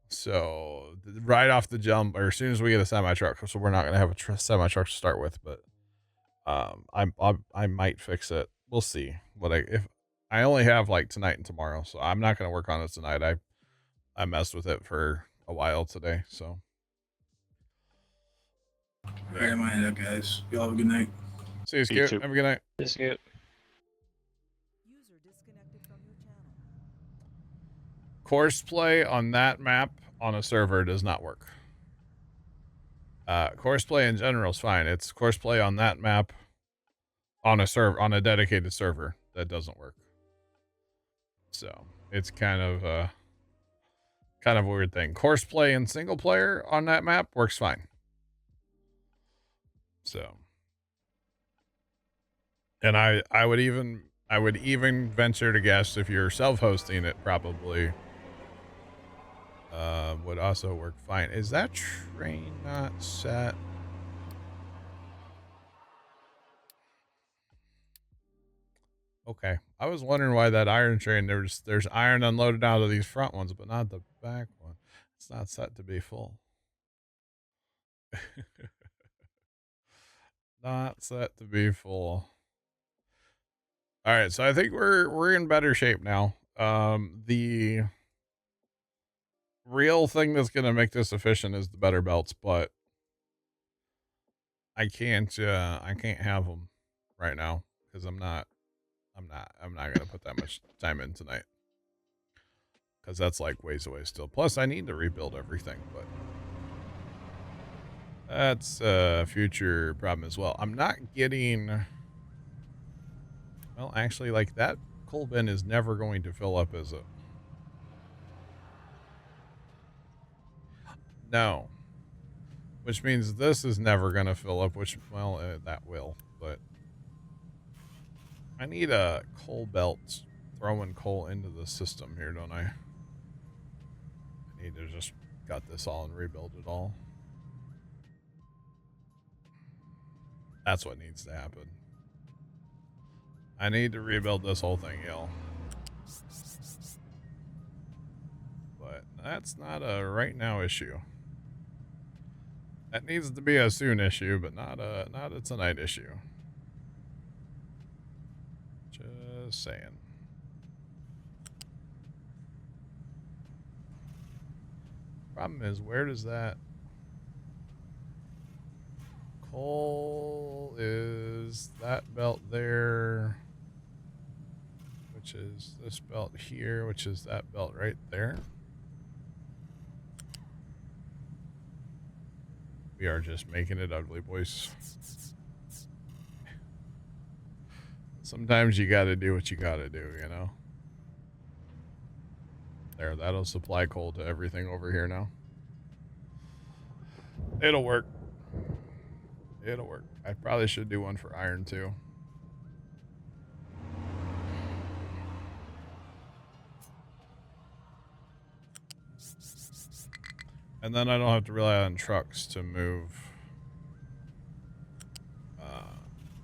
So right off the jump, or as soon as we get a semi truck, so we're not going to have a semi truck to start with, but I might fix it. We'll see. But if I only have like tonight and tomorrow, so I'm not going to work on it tonight. I messed with it for a while today, so. All right, my head up, guys. Y'all have a good night. See you, Scoot. Have a good night. Just Scoot. User disconnected from your channel. Courseplay on that map on a server does not work. Courseplay in general is fine. It's courseplay on that map on a dedicated server that doesn't work. So it's kind of a weird thing. Courseplay in single player on that map works fine. So, and I would even venture to guess if you're self-hosting it probably would also work fine. Is that train not set? Okay, I was wondering why that iron train, there's iron unloaded out of these front ones, but not the back one. It's not set to be full. Not set to be full. All right, so I think we're in better shape now. The real thing that's going to make this efficient is the better belts, but I can't have them right now because I'm not going to put that much time in tonight because that's like ways away still. Plus I need to rebuild everything, but that's a future problem as well. I'm not getting, well, actually, like that coal bin is never going to fill up, is it? No. Which means this is never going to fill up, which, well, that will, but I need a coal belt throwing coal into the system here, don't I? I need to just gut this all and rebuild it all. That's what needs to happen. I need to rebuild this whole thing, y'all. But that's not a right now issue. That needs to be a soon issue, but not a tonight issue. Just saying. Problem is, where does that coal is that belt there, which is this belt here, which is that belt right there. We are just making it ugly, boys. Sometimes you gotta do what you gotta do, you know? There, that'll supply coal to everything over here now. It'll work. It'll work. I probably should do one for iron too. And then I don't have to rely on trucks to move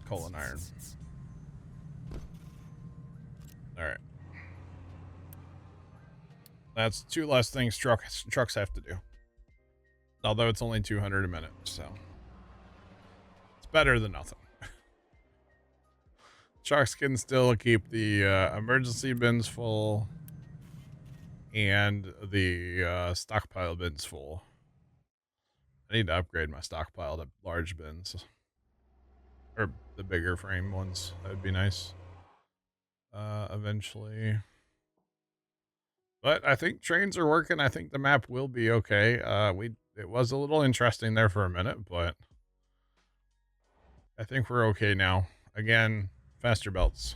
coal and iron. Alright. That's 2 less things trucks have to do. Although it's only 200 a minute, so it's better than nothing. Trucks can still keep the emergency bins full and the stockpile bins full. I need to upgrade my stockpile to large bins. Or the bigger frame ones. That would be nice. Eventually. But I think trains are working. I think the map will be okay. It was a little interesting there for a minute, but I think we're okay now. Again, faster belts.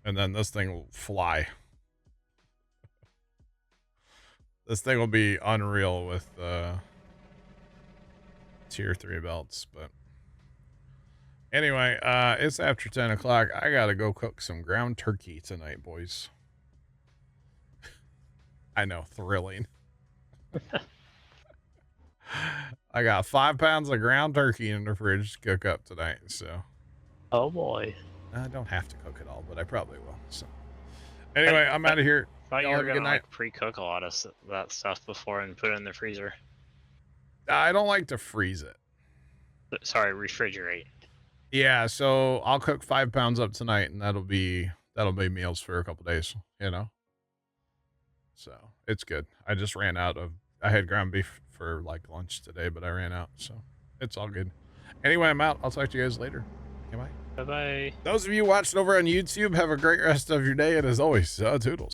And then this thing will fly. This thing will be unreal with tier 3 belts, but anyway, it's after 10 o'clock. I gotta go cook some ground turkey tonight, boys. I know, thrilling. I got 5 pounds of ground turkey in the fridge to cook up tonight, so. Oh boy. I don't have to cook it all, but I probably will. So, anyway, I'm out of here. I thought you Y'all were have a good gonna night. like pre-cook a lot of that stuff before and put it in the freezer. I don't like to freeze it. Sorry, refrigerate. Yeah, so I'll cook 5 pounds up tonight, and that'll be meals for a couple days. You know. So it's good. I just ran out of. I had ground beef for like lunch today, but I ran out, so it's all good. Anyway, I'm out. I'll talk to you guys later. Okay, bye. Bye bye. Those of you watching over on YouTube, have a great rest of your day, and as always, toodles.